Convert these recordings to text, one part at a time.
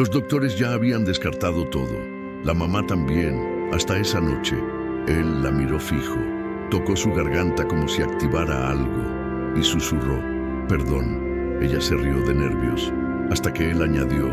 Los doctores ya habían descartado todo. La mamá también, hasta esa noche. Él la miró fijo, tocó su garganta como si activara algo y susurró, «Perdón». Ella se rió de nervios, hasta que él añadió,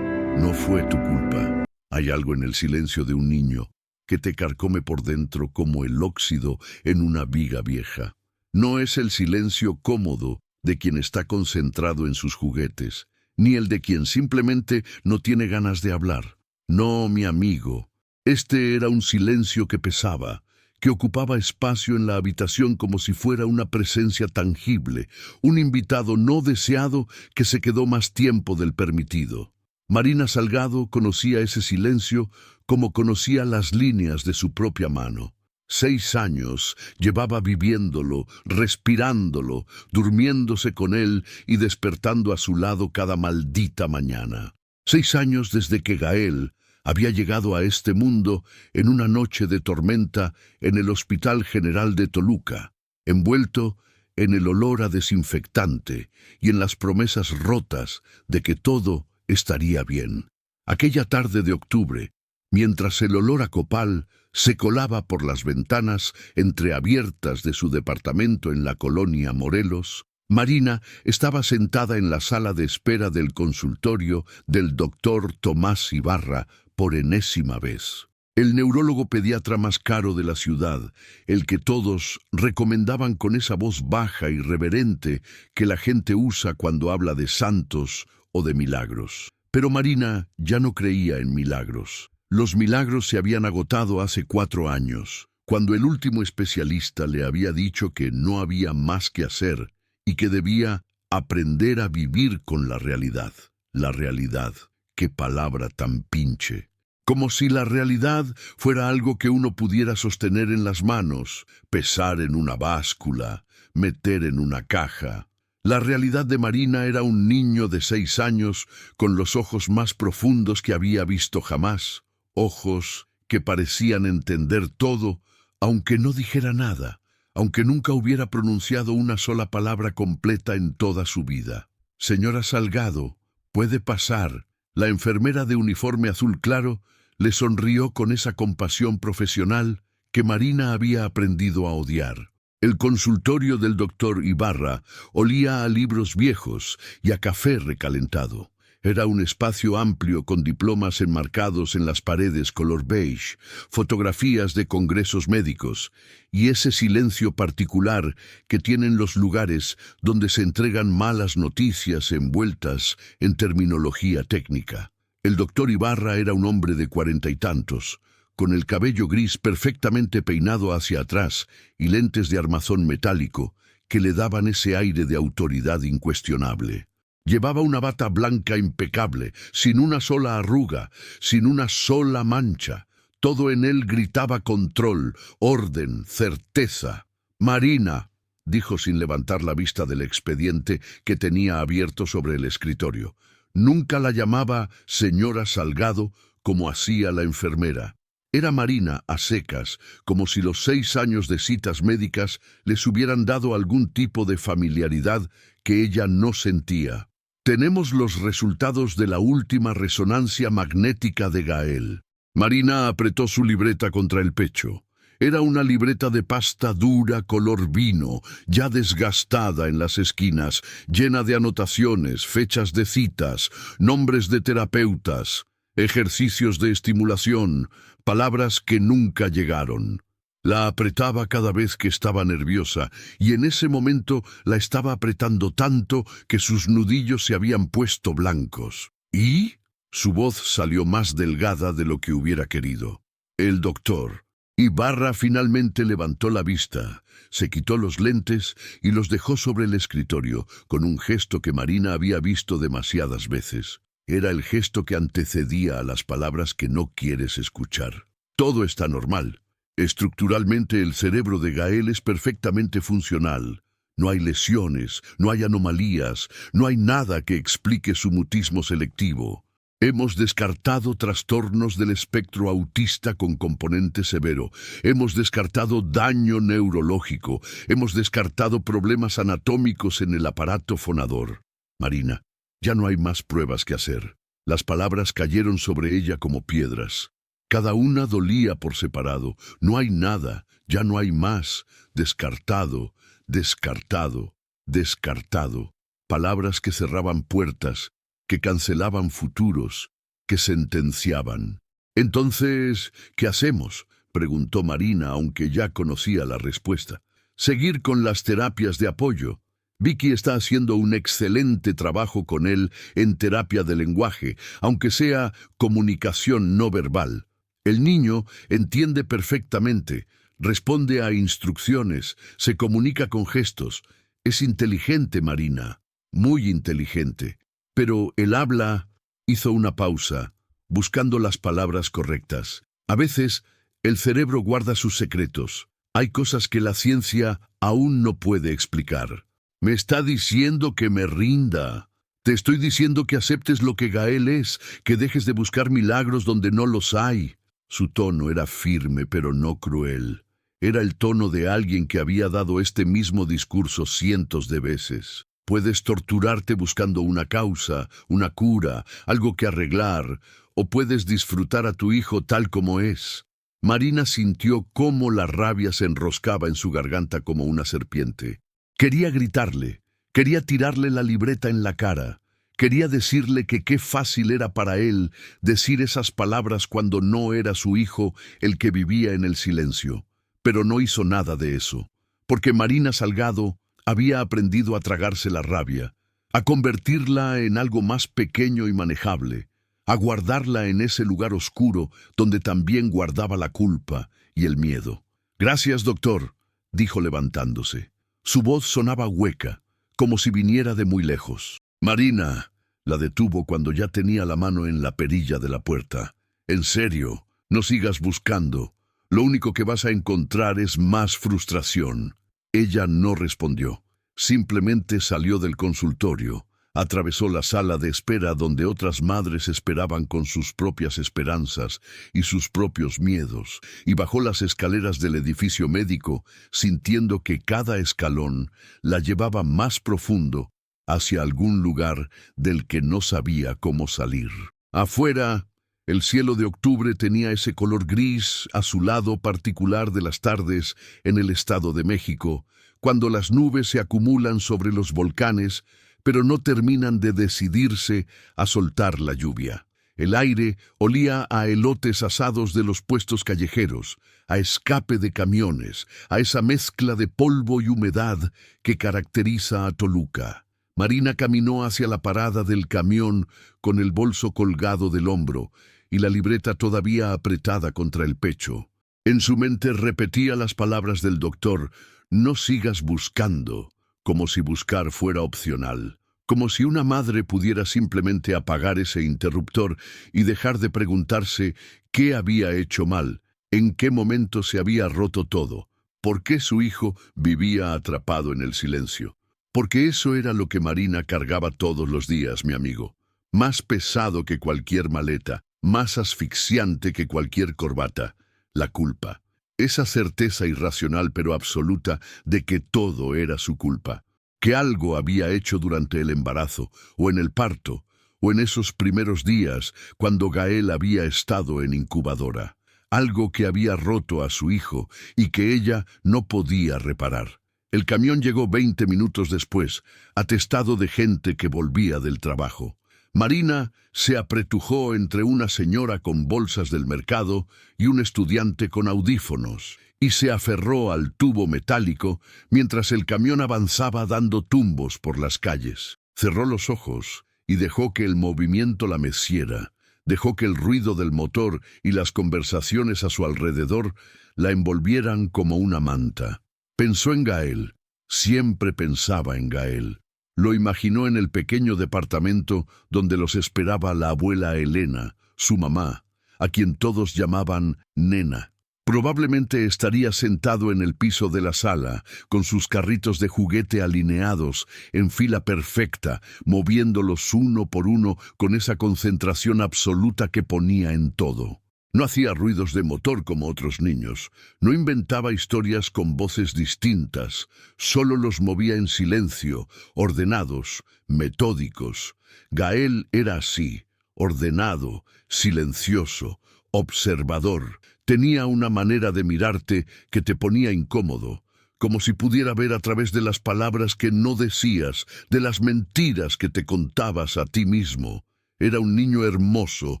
«No fue tu culpa». Hay algo en el silencio de un niño que te carcome por dentro como el óxido en una viga vieja. No es el silencio cómodo de quien está concentrado en sus juguetes, ni el de quien simplemente no tiene ganas de hablar. No, mi amigo. Este era un silencio que pesaba, que ocupaba espacio en la habitación como si fuera una presencia tangible, un invitado no deseado que se quedó más tiempo del permitido. Marina Salgado conocía ese silencio como conocía las líneas de su propia mano. 6 años llevaba viviéndolo, respirándolo, durmiéndose con él y despertando a su lado cada maldita mañana. 6 años desde que Gael había llegado a este mundo en una noche de tormenta en el Hospital General de Toluca, envuelto en el olor a desinfectante y en las promesas rotas de que todo estaría bien. Aquella tarde de octubre, mientras el olor a copal se colaba por las ventanas entreabiertas de su departamento en la colonia Morelos, Marina estaba sentada en la sala de espera del consultorio del doctor Tomás Ibarra por enésima vez. El neurólogo pediatra más caro de la ciudad, el que todos recomendaban con esa voz baja y reverente que la gente usa cuando habla de santos o de milagros. Pero Marina ya no creía en milagros. Los milagros se habían agotado hace 4 años, cuando el último especialista le había dicho que no había más que hacer y que debía aprender a vivir con la realidad. La realidad, qué palabra tan pinche. Como si la realidad fuera algo que uno pudiera sostener en las manos, pesar en una báscula, meter en una caja. La realidad de Marina era un niño de 6 años con los ojos más profundos que había visto jamás. Ojos que parecían entender todo, aunque no dijera nada, aunque nunca hubiera pronunciado una sola palabra completa en toda su vida. «Señora Salgado, puede pasar». La enfermera de uniforme azul claro le sonrió con esa compasión profesional que Marina había aprendido a odiar. El consultorio del doctor Ibarra olía a libros viejos y a café recalentado. Era un espacio amplio con diplomas enmarcados en las paredes color beige, fotografías de congresos médicos y ese silencio particular que tienen los lugares donde se entregan malas noticias envueltas en terminología técnica. El doctor Ibarra era un hombre de 40 y tantos, con el cabello gris perfectamente peinado hacia atrás y lentes de armazón metálico que le daban ese aire de autoridad incuestionable. Llevaba una bata blanca impecable, sin una sola arruga, sin una sola mancha. Todo en él gritaba control, orden, certeza. «Marina», dijo sin levantar la vista del expediente que tenía abierto sobre el escritorio. Nunca la llamaba señora Salgado como hacía la enfermera. Era Marina a secas, como si los 6 años de citas médicas les hubieran dado algún tipo de familiaridad que ella no sentía. «Tenemos los resultados de la última resonancia magnética de Gael». Marina apretó su libreta contra el pecho. Era una libreta de pasta dura color vino, ya desgastada en las esquinas, llena de anotaciones, fechas de citas, nombres de terapeutas, ejercicios de estimulación, palabras que nunca llegaron. La apretaba cada vez que estaba nerviosa, y en ese momento la estaba apretando tanto que sus nudillos se habían puesto blancos. ¿Y? Su voz salió más delgada de lo que hubiera querido. El doctor Ibarra finalmente levantó la vista, se quitó los lentes y los dejó sobre el escritorio, con un gesto que Marina había visto demasiadas veces. Era el gesto que antecedía a las palabras que no quieres escuchar. Todo está normal. Estructuralmente el cerebro de Gael es perfectamente funcional. No hay lesiones, no hay anomalías, no hay nada que explique su mutismo selectivo. Hemos descartado trastornos del espectro autista con componente severo. Hemos descartado daño neurológico. Hemos descartado problemas anatómicos en el aparato fonador. Marina, ya no hay más pruebas que hacer. Las palabras cayeron sobre ella como piedras. Cada una dolía por separado. No hay nada, ya no hay más. Descartado, descartado, descartado. Palabras que cerraban puertas, que cancelaban futuros, que sentenciaban. Entonces, ¿qué hacemos?, preguntó Marina, aunque ya conocía la respuesta. Seguir con las terapias de apoyo. Vicky está haciendo un excelente trabajo con él en terapia de lenguaje, aunque sea comunicación no verbal. El niño entiende perfectamente, responde a instrucciones, se comunica con gestos. Es inteligente, Marina, muy inteligente. Pero él habla. Hizo una pausa, buscando las palabras correctas. A veces, el cerebro guarda sus secretos. Hay cosas que la ciencia aún no puede explicar. Me está diciendo que me rinda. Te estoy diciendo que aceptes lo que Gael es, que dejes de buscar milagros donde no los hay. Su tono era firme, pero no cruel. Era el tono de alguien que había dado este mismo discurso cientos de veces. Puedes torturarte buscando una causa, una cura, algo que arreglar, o puedes disfrutar a tu hijo tal como es. Marina sintió cómo la rabia se enroscaba en su garganta como una serpiente. Quería gritarle, quería tirarle la libreta en la cara, quería decirle que qué fácil era para él decir esas palabras cuando no era su hijo el que vivía en el silencio. Pero no hizo nada de eso, porque Marina Salgado había aprendido a tragarse la rabia, a convertirla en algo más pequeño y manejable, a guardarla en ese lugar oscuro donde también guardaba la culpa y el miedo. «Gracias, doctor», dijo levantándose. Su voz sonaba hueca, como si viniera de muy lejos. «Marina», la detuvo cuando ya tenía la mano en la perilla de la puerta. «En serio, no sigas buscando. Lo único que vas a encontrar es más frustración». Ella no respondió. Simplemente salió del consultorio, atravesó la sala de espera donde otras madres esperaban con sus propias esperanzas y sus propios miedos, y bajó las escaleras del edificio médico, sintiendo que cada escalón la llevaba más profundo hacia algún lugar del que no sabía cómo salir. Afuera, el cielo de octubre tenía ese color gris azulado particular de las tardes en el Estado de México, cuando las nubes se acumulan sobre los volcanes, pero no terminan de decidirse a soltar la lluvia. El aire olía a elotes asados de los puestos callejeros, a escape de camiones, a esa mezcla de polvo y humedad que caracteriza a Toluca. Marina caminó hacia la parada del camión con el bolso colgado del hombro y la libreta todavía apretada contra el pecho. En su mente repetía las palabras del doctor: «No sigas buscando», como si buscar fuera opcional, como si una madre pudiera simplemente apagar ese interruptor y dejar de preguntarse qué había hecho mal, en qué momento se había roto todo, por qué su hijo vivía atrapado en el silencio. Porque eso era lo que Marina cargaba todos los días, mi amigo. Más pesado que cualquier maleta, más asfixiante que cualquier corbata, la culpa. Esa certeza irracional pero absoluta de que todo era su culpa, que algo había hecho durante el embarazo, o en el parto, o en esos primeros días cuando Gael había estado en incubadora, algo que había roto a su hijo y que ella no podía reparar. El camión llegó 20 minutos después, atestado de gente que volvía del trabajo. Marina se apretujó entre una señora con bolsas del mercado y un estudiante con audífonos, y se aferró al tubo metálico mientras el camión avanzaba dando tumbos por las calles. Cerró los ojos y dejó que el movimiento la meciera, dejó que el ruido del motor y las conversaciones a su alrededor la envolvieran como una manta. Pensó en Gael, siempre pensaba en Gael. Lo imaginó en el pequeño departamento donde los esperaba la abuela Elena, su mamá, a quien todos llamaban Nena. Probablemente estaría sentado en el piso de la sala, con sus carritos de juguete alineados, en fila perfecta, moviéndolos uno por uno con esa concentración absoluta que ponía en todo. No hacía ruidos de motor como otros niños, no inventaba historias con voces distintas, solo los movía en silencio, ordenados, metódicos. Gael era así, ordenado, silencioso, observador. Tenía una manera de mirarte que te ponía incómodo, como si pudiera ver a través de las palabras que no decías, de las mentiras que te contabas a ti mismo. Era un niño hermoso,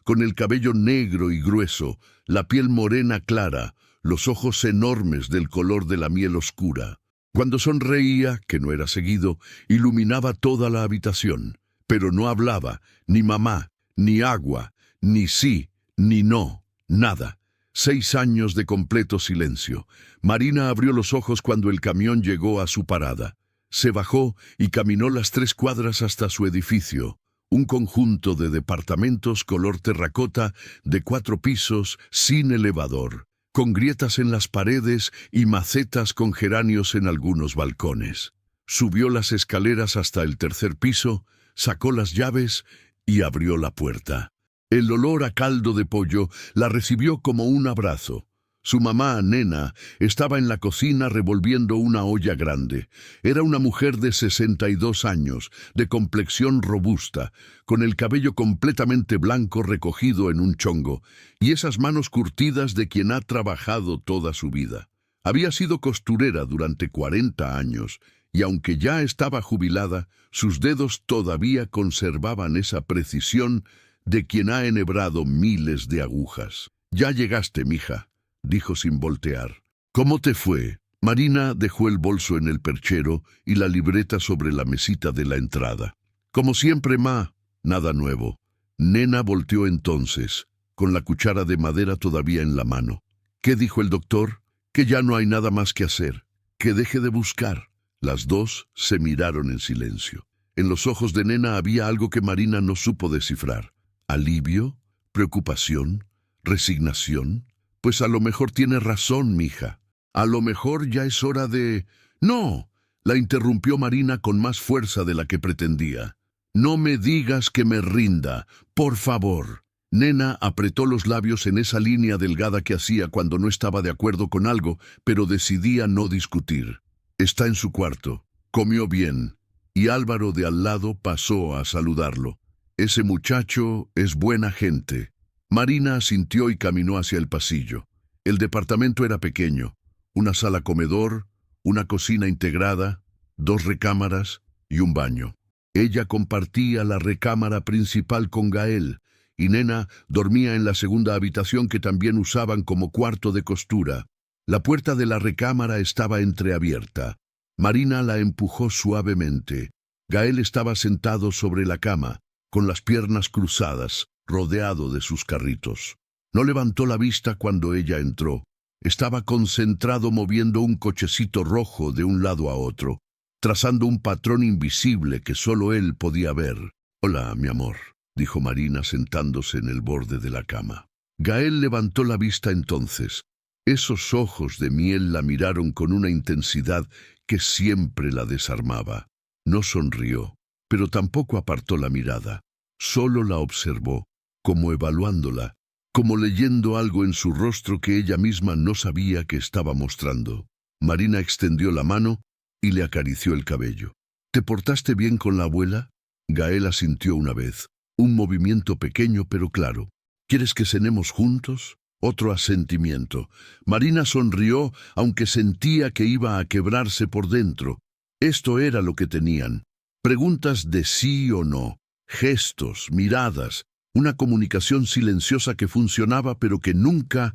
con el cabello negro y grueso, la piel morena clara, los ojos enormes del color de la miel oscura. Cuando sonreía, que no era seguido, iluminaba toda la habitación, pero no hablaba, ni mamá, ni agua, ni sí, ni no, nada. 6 años de completo silencio. Marina abrió los ojos cuando el camión llegó a su parada. Se bajó y caminó las 3 cuadras hasta su edificio, un conjunto de departamentos color terracota de 4 pisos sin elevador, con grietas en las paredes y macetas con geranios en algunos balcones. Subió las escaleras hasta el 3er piso, sacó las llaves y abrió la puerta. El olor a caldo de pollo la recibió como un abrazo. Su mamá, Nena, estaba en la cocina revolviendo una olla grande. Era una mujer de 62 años, de complexión robusta, con el cabello completamente blanco recogido en un chongo, y esas manos curtidas de quien ha trabajado toda su vida. Había sido costurera durante 40 años, y aunque ya estaba jubilada, sus dedos todavía conservaban esa precisión de quien ha enhebrado miles de agujas. «Ya llegaste, mija», dijo sin voltear. «¿Cómo te fue?» Marina dejó el bolso en el perchero y la libreta sobre la mesita de la entrada. «Como siempre, ma, nada nuevo». Nena volteó entonces, con la cuchara de madera todavía en la mano. «¿Qué dijo el doctor?» «Que ya no hay nada más que hacer. Que deje de buscar». Las dos se miraron en silencio. En los ojos de Nena había algo que Marina no supo descifrar. ¿Alivio? ¿Preocupación? ¿Resignación? Pues a lo mejor tiene razón, mija. A lo mejor ya es hora de... ¡No!, la interrumpió Marina con más fuerza de la que pretendía. «No me digas que me rinda, por favor». Nena apretó los labios en esa línea delgada que hacía cuando no estaba de acuerdo con algo, pero decidía no discutir. «Está en su cuarto. Comió bien». Y Álvaro de al lado pasó a saludarlo. «Ese muchacho es buena gente». Marina asintió y caminó hacia el pasillo. El departamento era pequeño. Una sala comedor, una cocina integrada, 2 recámaras y un baño. Ella compartía la recámara principal con Gael, y Nena dormía en la segunda habitación que también usaban como cuarto de costura. La puerta de la recámara estaba entreabierta. Marina la empujó suavemente. Gael estaba sentado sobre la cama, con las piernas cruzadas, rodeado de sus carritos. No levantó la vista cuando ella entró. Estaba concentrado moviendo un cochecito rojo de un lado a otro, trazando un patrón invisible que solo él podía ver. «Hola, mi amor», dijo Marina sentándose en el borde de la cama. Gael levantó la vista entonces. Esos ojos de miel la miraron con una intensidad que siempre la desarmaba. No sonrió, pero tampoco apartó la mirada. Solo la observó, como evaluándola, como leyendo algo en su rostro que ella misma no sabía que estaba mostrando. Marina extendió la mano y le acarició el cabello. «¿Te portaste bien con la abuela?» Gael asintió una vez, un movimiento pequeño pero claro. «¿Quieres que cenemos juntos?» Otro asentimiento. Marina sonrió, aunque sentía que iba a quebrarse por dentro. Esto era lo que tenían. Preguntas de sí o no, gestos, miradas, una comunicación silenciosa que funcionaba pero que nunca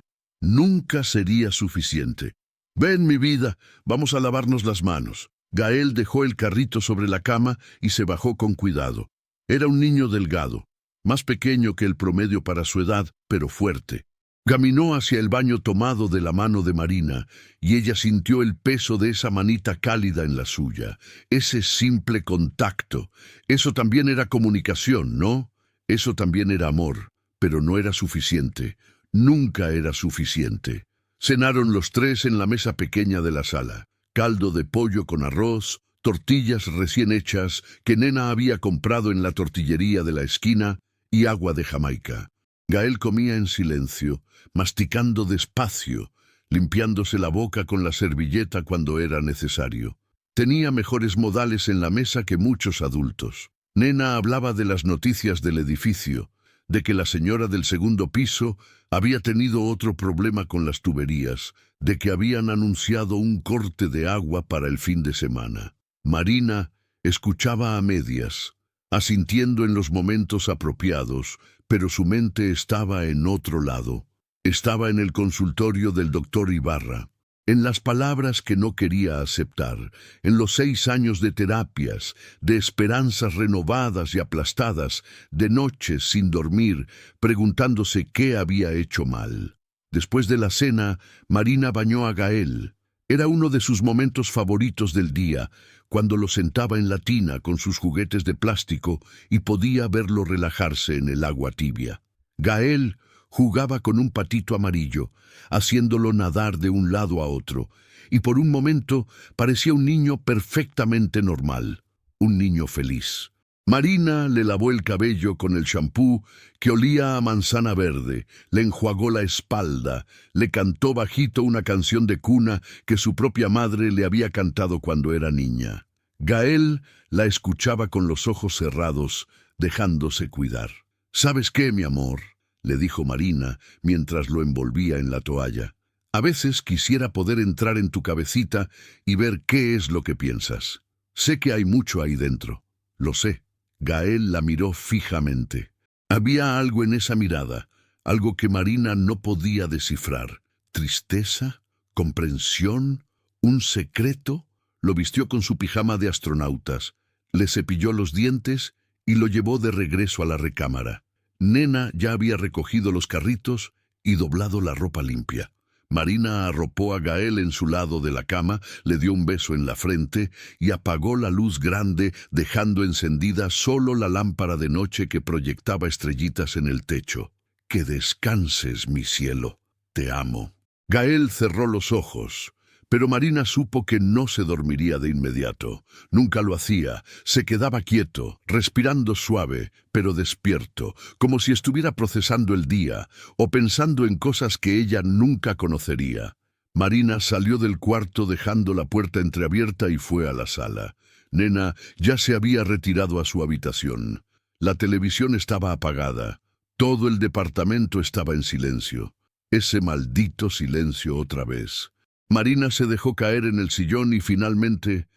sería suficiente. «Ven, mi vida, vamos a lavarnos las manos». Gael dejó el carrito sobre la cama y se bajó con cuidado. Era un niño delgado, más pequeño que el promedio para su edad, pero fuerte. Caminó hacia el baño tomado de la mano de Marina, y ella sintió el peso de esa manita cálida en la suya, ese simple contacto. Eso también era comunicación, ¿no? Eso también era amor, pero no era suficiente. Nunca era suficiente. Cenaron los 3 en la mesa pequeña de la sala. Caldo de pollo con arroz, tortillas recién hechas que Nena había comprado en la tortillería de la esquina y agua de Jamaica. Gael comía en silencio, masticando despacio, limpiándose la boca con la servilleta cuando era necesario. Tenía mejores modales en la mesa que muchos adultos. Nena hablaba de las noticias del edificio, de que la señora del segundo piso había tenido otro problema con las tuberías, de que habían anunciado un corte de agua para el fin de semana. Marina escuchaba a medias, asintiendo en los momentos apropiados, pero su mente estaba en otro lado. Estaba en el consultorio del doctor Ibarra, en las palabras que no quería aceptar, en los 6 años de terapias, de esperanzas renovadas y aplastadas, de noches sin dormir, preguntándose qué había hecho mal. Después de la cena, Marina bañó a Gael. Era uno de sus momentos favoritos del día, cuando lo sentaba en la tina con sus juguetes de plástico y podía verlo relajarse en el agua tibia. Gael jugaba con un patito amarillo, haciéndolo nadar de un lado a otro, y por un momento parecía un niño perfectamente normal, un niño feliz. Marina le lavó el cabello con el champú que olía a manzana verde, le enjuagó la espalda, le cantó bajito una canción de cuna que su propia madre le había cantado cuando era niña. Gael la escuchaba con los ojos cerrados, dejándose cuidar. «¿Sabes qué, mi amor?», le dijo Marina mientras lo envolvía en la toalla. «A veces quisiera poder entrar en tu cabecita y ver qué es lo que piensas. Sé que hay mucho ahí dentro, lo sé». Gael la miró fijamente. Había algo en esa mirada, algo que Marina no podía descifrar. ¿Tristeza? ¿Comprensión? ¿Un secreto? Lo vistió con su pijama de astronautas, le cepilló los dientes y lo llevó de regreso a la recámara. Nena ya había recogido los carritos y doblado la ropa limpia. Marina arropó a Gael en su lado de la cama, le dio un beso en la frente y apagó la luz grande, dejando encendida solo la lámpara de noche que proyectaba estrellitas en el techo. «Que descanses, mi cielo. Te amo». Gael cerró los ojos, pero Marina supo que no se dormiría de inmediato. Nunca lo hacía. Se quedaba quieto, respirando suave, pero despierto, como si estuviera procesando el día o pensando en cosas que ella nunca conocería. Marina salió del cuarto dejando la puerta entreabierta y fue a la sala. Nena ya se había retirado a su habitación. La televisión estaba apagada. Todo el departamento estaba en silencio. Ese maldito silencio otra vez. Marina se dejó caer en el sillón y finalmente,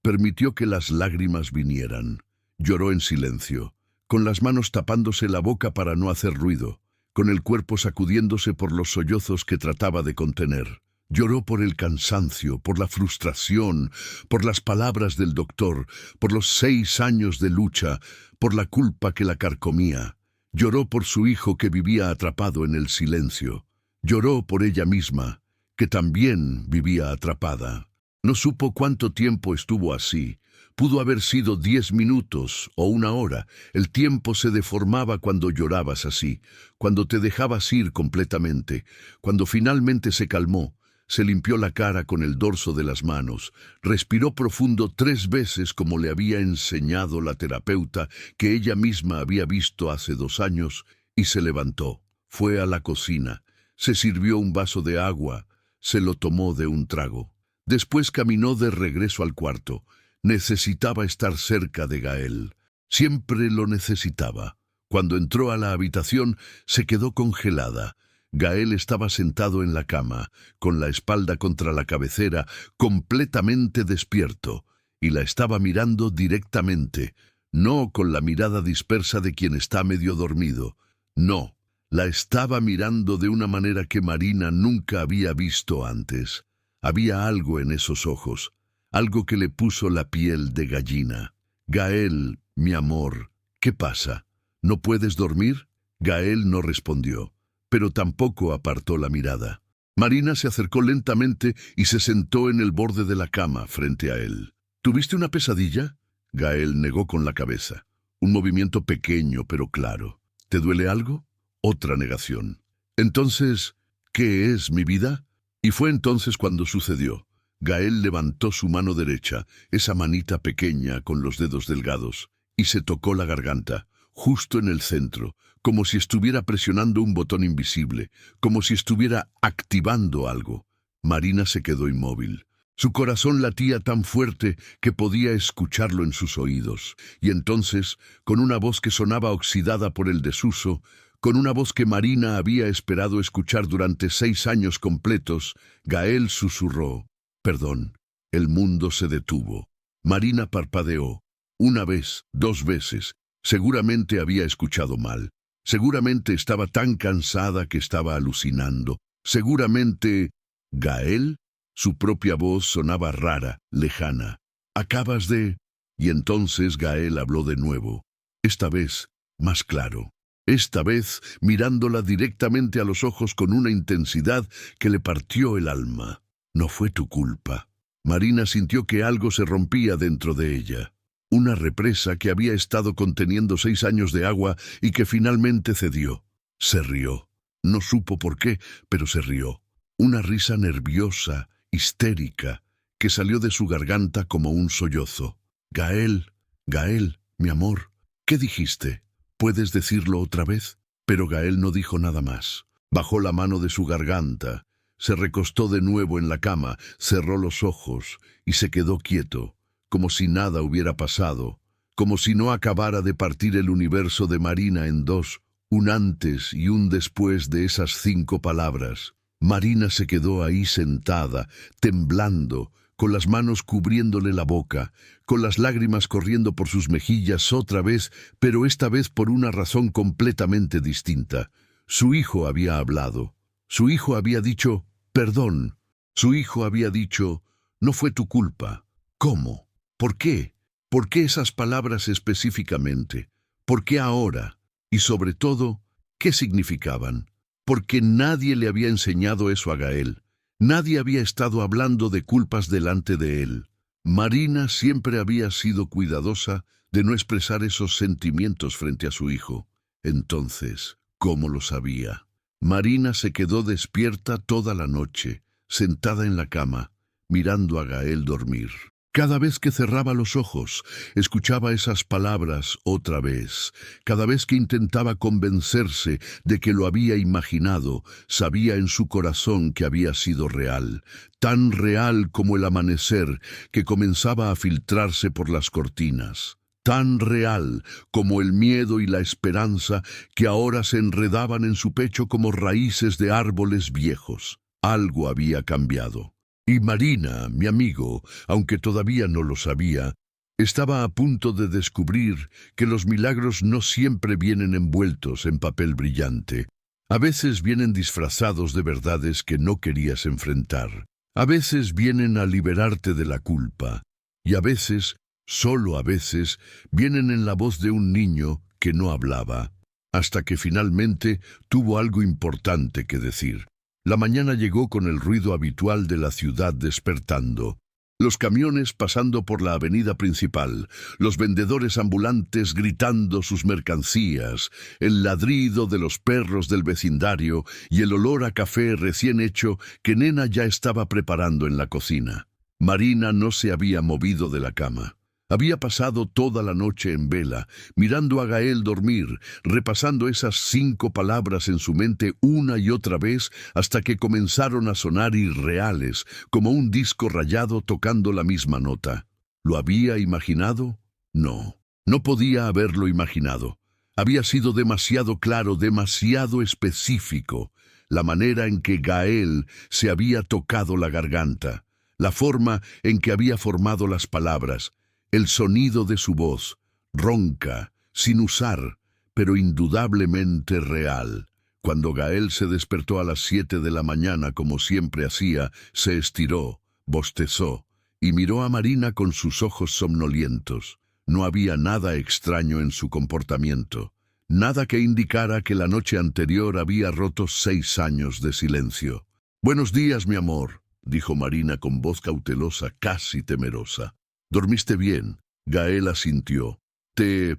permitió que las lágrimas vinieran. Lloró en silencio, con las manos tapándose la boca para no hacer ruido, con el cuerpo sacudiéndose por los sollozos que trataba de contener. Lloró por el cansancio, por la frustración, por las palabras del doctor, por los 6 años de lucha, por la culpa que la carcomía. Lloró por su hijo que vivía atrapado en el silencio. Lloró por ella misma, que también vivía atrapada. No supo cuánto tiempo estuvo así. Pudo haber sido 10 minutos o 1 hora. El tiempo se deformaba cuando llorabas así, cuando te dejabas ir completamente, cuando finalmente se calmó. Se limpió la cara con el dorso de las manos, respiró profundo 3 veces como le había enseñado la terapeuta que ella misma había visto hace 2 años y se levantó. Fue a la cocina, se sirvió un vaso de agua, se lo tomó de un trago. Después caminó de regreso al cuarto. Necesitaba estar cerca de Gael. Siempre lo necesitaba. Cuando entró a la habitación, se quedó congelada. Gael estaba sentado en la cama, con la espalda contra la cabecera, completamente despierto, y la estaba mirando directamente, no con la mirada dispersa de quien está medio dormido. No. La estaba mirando de una manera que Marina nunca había visto antes. Había algo en esos ojos, algo que le puso la piel de gallina. «Gael, mi amor, ¿qué pasa? ¿No puedes dormir?» Gael no respondió, pero tampoco apartó la mirada. Marina se acercó lentamente y se sentó en el borde de la cama frente a él. «¿Tuviste una pesadilla?» Gael negó con la cabeza. Un movimiento pequeño pero claro. «¿Te duele algo?» Otra negación. «Entonces, ¿qué es mi vida?» Y fue entonces cuando sucedió. Gael levantó su mano derecha, esa manita pequeña con los dedos delgados, y se tocó la garganta, justo en el centro, como si estuviera presionando un botón invisible, como si estuviera activando algo. Marina se quedó inmóvil. Su corazón latía tan fuerte que podía escucharlo en sus oídos. Y entonces, con una voz que sonaba oxidada por el desuso, con una voz que Marina había esperado escuchar durante 6 años completos, Gael susurró: «Perdón». El mundo se detuvo. Marina parpadeó. Una vez, 2 veces. Seguramente había escuchado mal. Seguramente estaba tan cansada que estaba alucinando. Seguramente... ¿Gael? Su propia voz sonaba rara, lejana. «Acabas de...». Y entonces Gael habló de nuevo. Esta vez, más claro. Esta vez, mirándola directamente a los ojos con una intensidad que le partió el alma. «No fue tu culpa». Marina sintió que algo se rompía dentro de ella. Una represa que había estado conteniendo 6 años de agua y que finalmente cedió. Se rió. No supo por qué, pero se rió. Una risa nerviosa, histérica, que salió de su garganta como un sollozo. «Gael, Gael, mi amor, ¿qué dijiste? ¿Puedes decirlo otra vez?» Pero Gael no dijo nada más. Bajó la mano de su garganta, se recostó de nuevo en la cama, cerró los ojos y se quedó quieto, como si nada hubiera pasado, como si no acabara de partir el universo de Marina en 2, un antes y un después de esas 5 palabras. Marina se quedó ahí sentada, temblando, con las manos cubriéndole la boca, con las lágrimas corriendo por sus mejillas otra vez, pero esta vez por una razón completamente distinta. Su hijo había hablado. Su hijo había dicho: «Perdón». Su hijo había dicho: «No fue tu culpa». ¿Cómo? ¿Por qué? ¿Por qué esas palabras específicamente? ¿Por qué ahora? Y sobre todo, ¿qué significaban? Porque nadie le había enseñado eso a Gael. Nadie había estado hablando de culpas delante de él. Marina siempre había sido cuidadosa de no expresar esos sentimientos frente a su hijo. Entonces, ¿cómo lo sabía? Marina se quedó despierta toda la noche, sentada en la cama, mirando a Gael dormir. Cada vez que cerraba los ojos, escuchaba esas palabras otra vez. Cada vez que intentaba convencerse de que lo había imaginado, sabía en su corazón que había sido real. Tan real como el amanecer que comenzaba a filtrarse por las cortinas. Tan real como el miedo y la esperanza que ahora se enredaban en su pecho como raíces de árboles viejos. Algo había cambiado. Y Marina, mi amigo, aunque todavía no lo sabía, estaba a punto de descubrir que los milagros no siempre vienen envueltos en papel brillante. A veces vienen disfrazados de verdades que no querías enfrentar. A veces vienen a liberarte de la culpa. Y a veces, solo a veces, vienen en la voz de un niño que no hablaba, hasta que finalmente tuvo algo importante que decir. La mañana llegó con el ruido habitual de la ciudad despertando. Los camiones pasando por la avenida principal, los vendedores ambulantes gritando sus mercancías, el ladrido de los perros del vecindario y el olor a café recién hecho que Nena ya estaba preparando en la cocina. Marina no se había movido de la cama. Había pasado toda la noche en vela, mirando a Gael dormir, repasando esas 5 palabras en su mente una y otra vez hasta que comenzaron a sonar irreales, como un disco rayado tocando la misma nota. ¿Lo había imaginado? No, no podía haberlo imaginado. Había sido demasiado claro, demasiado específico, la manera en que Gael se había tocado la garganta, la forma en que había formado las palabras, el sonido de su voz, ronca, sin usar, pero indudablemente real. Cuando Gael se despertó a las 7 de la mañana, como siempre hacía, se estiró, bostezó y miró a Marina con sus ojos somnolientos. No había nada extraño en su comportamiento, nada que indicara que la noche anterior había roto 6 años de silencio. «Buenos días, mi amor», dijo Marina con voz cautelosa, casi temerosa. «¿Dormiste bien?» Gael asintió. ¿Te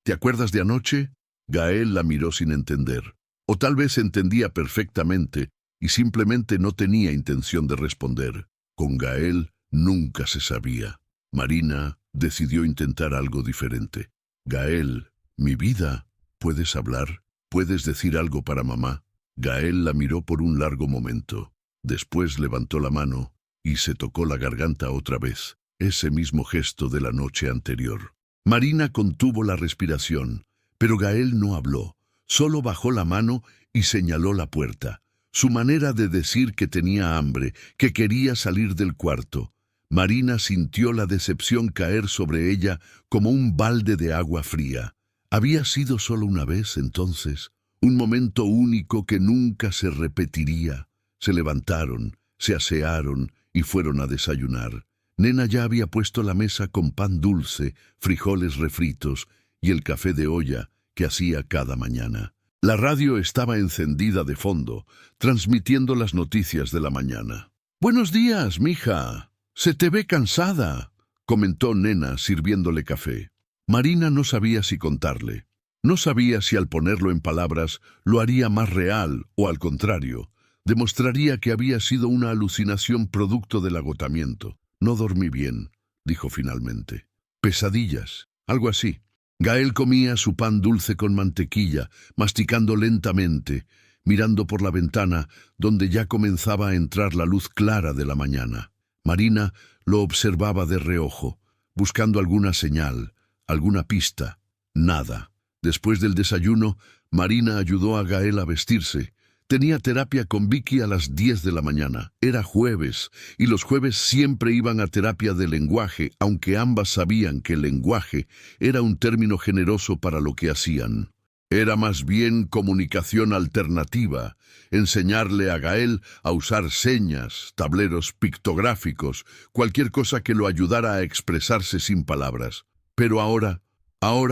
acuerdas de anoche?» Gael la miró sin entender. O tal vez entendía perfectamente y simplemente no tenía intención de responder. Con Gael nunca se sabía. Marina decidió intentar algo diferente. «Gael, mi vida, ¿puedes hablar? ¿Puedes decir algo para mamá?» Gael la miró por un largo momento. Después levantó la mano y se tocó la garganta otra vez, ese mismo gesto de la noche anterior. Marina contuvo la respiración, pero Gael no habló, solo bajó la mano y señaló la puerta. Su manera de decir que tenía hambre, que quería salir del cuarto. Marina sintió la decepción caer sobre ella como un balde de agua fría. Había sido solo una vez entonces, un momento único que nunca se repetiría. Se levantaron, se asearon y fueron a desayunar. Nena ya había puesto la mesa con pan dulce, frijoles refritos y el café de olla que hacía cada mañana. La radio estaba encendida de fondo, transmitiendo las noticias de la mañana. «Buenos días, mija. Se te ve cansada», comentó Nena sirviéndole café. Marina no sabía si contarle. No sabía si al ponerlo en palabras lo haría más real o al contrario, demostraría que había sido una alucinación producto del agotamiento. «No dormí bien», dijo finalmente. «Pesadillas, algo así». Gael comía su pan dulce con mantequilla, masticando lentamente, mirando por la ventana, donde ya comenzaba a entrar la luz clara de la mañana. Marina lo observaba de reojo, buscando alguna señal, alguna pista. Nada. Después del desayuno, Marina ayudó a Gael a vestirse. Tenía terapia con Vicky a las 10 de la mañana. Era jueves, y los jueves siempre iban a terapia de lenguaje, aunque ambas sabían que el lenguaje era un término generoso para lo que hacían. Era más bien comunicación alternativa, enseñarle a Gael a usar señas, tableros pictográficos, cualquier cosa que lo ayudara a expresarse sin palabras. Pero ahora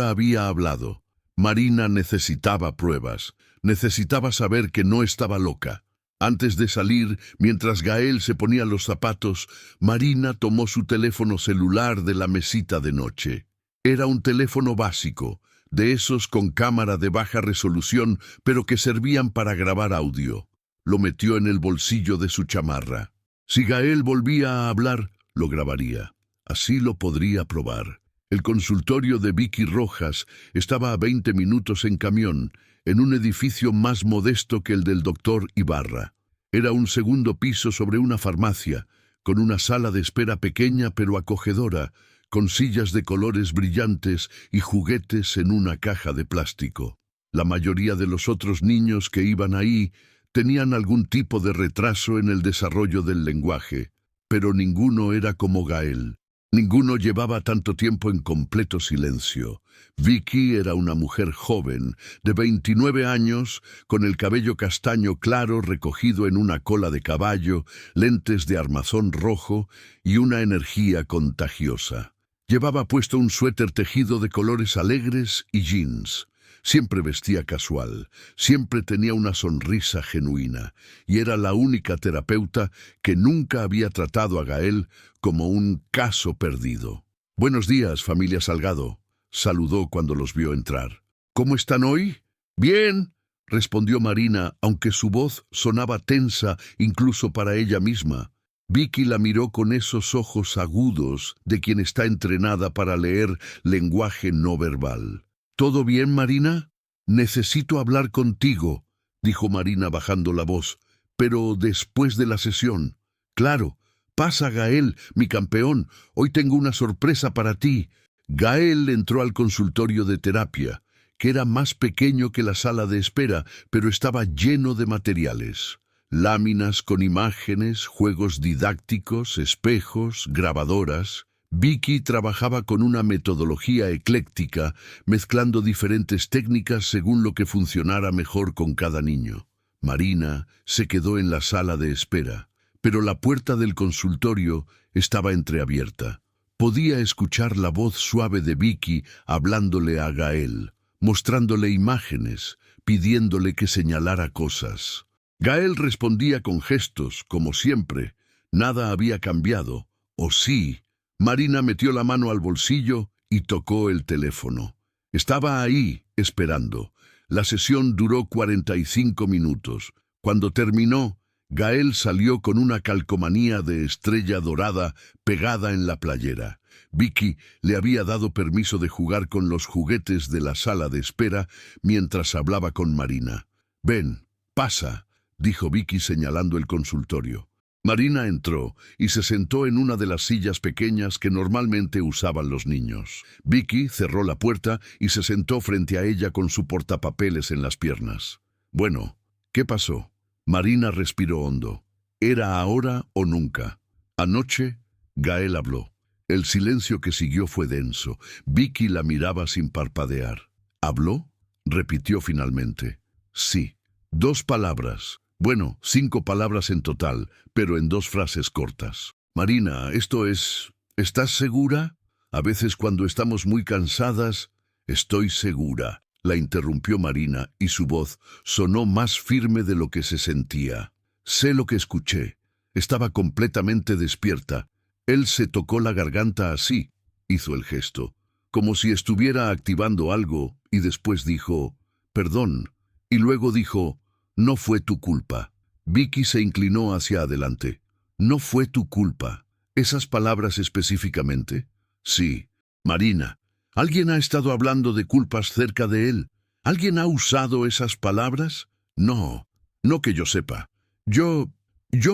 había hablado. Marina necesitaba pruebas. Necesitaba saber que no estaba loca. Antes de salir, mientras Gael se ponía los zapatos, Marina tomó su teléfono celular de la mesita de noche. Era un teléfono básico, de esos con cámara de baja resolución, pero que servían para grabar audio. Lo metió en el bolsillo de su chamarra. Si Gael volvía a hablar, lo grabaría. Así lo podría probar. El consultorio de Vicky Rojas estaba a 20 minutos en camión, en un edificio más modesto que el del doctor Ibarra. Era un segundo piso sobre una farmacia, con una sala de espera pequeña pero acogedora, con sillas de colores brillantes y juguetes en una caja de plástico. La mayoría de los otros niños que iban ahí tenían algún tipo de retraso en el desarrollo del lenguaje, pero ninguno era como Gael. Ninguno llevaba tanto tiempo en completo silencio. Vicky era una mujer joven, de 29 años, con el cabello castaño claro recogido en una cola de caballo, lentes de armazón rojo y una energía contagiosa. Llevaba puesto un suéter tejido de colores alegres y jeans. Siempre vestía casual, siempre tenía una sonrisa genuina, y era la única terapeuta que nunca había tratado a Gael como un caso perdido. «Buenos días, familia Salgado», saludó cuando los vio entrar. «¿Cómo están hoy?» «Bien», respondió Marina, aunque su voz sonaba tensa incluso para ella misma. Vicky la miró con esos ojos agudos de quien está entrenada para leer lenguaje no verbal. «¿Todo bien, Marina? Necesito hablar contigo», dijo Marina bajando la voz, «pero después de la sesión». «Claro. Pasa, Gael, mi campeón. Hoy tengo una sorpresa para ti». Gael entró al consultorio de terapia, que era más pequeño que la sala de espera, pero estaba lleno de materiales. Láminas con imágenes, juegos didácticos, espejos, grabadoras. Vicky trabajaba con una metodología ecléctica, mezclando diferentes técnicas según lo que funcionara mejor con cada niño. Marina se quedó en la sala de espera, pero la puerta del consultorio estaba entreabierta. Podía escuchar la voz suave de Vicky hablándole a Gael, mostrándole imágenes, pidiéndole que señalara cosas. Gael respondía con gestos, como siempre. Nada había cambiado. ¿O sí? Marina metió la mano al bolsillo y tocó el teléfono. Estaba ahí, esperando. La sesión duró 45 minutos. Cuando terminó, Gael salió con una calcomanía de estrella dorada pegada en la playera. Vicky le había dado permiso de jugar con los juguetes de la sala de espera mientras hablaba con Marina. «Ven, pasa», dijo Vicky señalando el consultorio. Marina entró y se sentó en una de las sillas pequeñas que normalmente usaban los niños. Vicky cerró la puerta y se sentó frente a ella con su portapapeles en las piernas. Bueno, ¿qué pasó? Marina respiró hondo. ¿Era ahora o nunca? Anoche, Gael habló. El silencio que siguió fue denso. Vicky la miraba sin parpadear. ¿Habló? Repitió finalmente. Sí. 2 palabras. Bueno, 5 palabras en total, pero en 2 frases cortas. Marina, esto es... ¿Estás segura? A veces cuando estamos muy cansadas... Estoy segura, la interrumpió Marina, y su voz sonó más firme de lo que se sentía. Sé lo que escuché. Estaba completamente despierta. Él se tocó la garganta así, hizo el gesto, como si estuviera activando algo, y después dijo, perdón, y luego dijo, no fue tu culpa. Vicky se inclinó hacia adelante. No fue tu culpa. ¿Esas palabras específicamente? Sí. Marina, ¿alguien ha estado hablando de culpas cerca de él? ¿Alguien ha usado esas palabras? No, no que yo sepa. Yo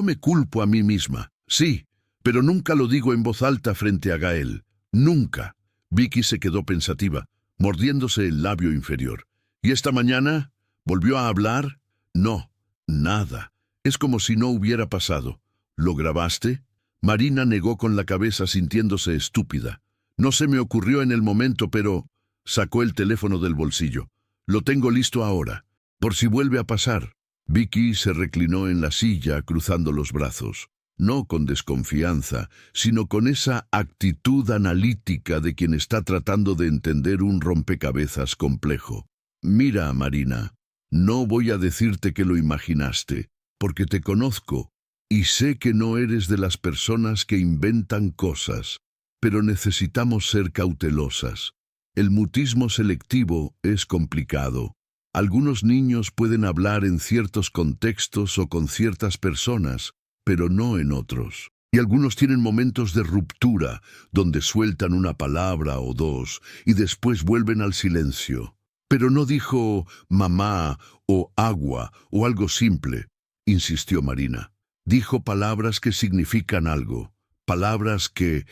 me culpo a mí misma, sí, pero nunca lo digo en voz alta frente a Gael. Nunca. Vicky se quedó pensativa, mordiéndose el labio inferior. ¿Y esta mañana? ¿Volvió a hablar? No, nada. Es como si no hubiera pasado. ¿Lo grabaste? Marina negó con la cabeza sintiéndose estúpida. No se me ocurrió en el momento, pero... Sacó el teléfono del bolsillo. Lo tengo listo ahora, por si vuelve a pasar. Vicky se reclinó en la silla cruzando los brazos. No con desconfianza, sino con esa actitud analítica de quien está tratando de entender un rompecabezas complejo. Mira, Marina, no voy a decirte que lo imaginaste, porque te conozco y sé que no eres de las personas que inventan cosas, pero necesitamos ser cautelosas. El mutismo selectivo es complicado. Algunos niños pueden hablar en ciertos contextos o con ciertas personas, pero no en otros. Y algunos tienen momentos de ruptura, donde sueltan una palabra o 2 y después vuelven al silencio. Pero no dijo mamá o agua o algo simple, insistió Marina. Dijo palabras que significan algo, palabras que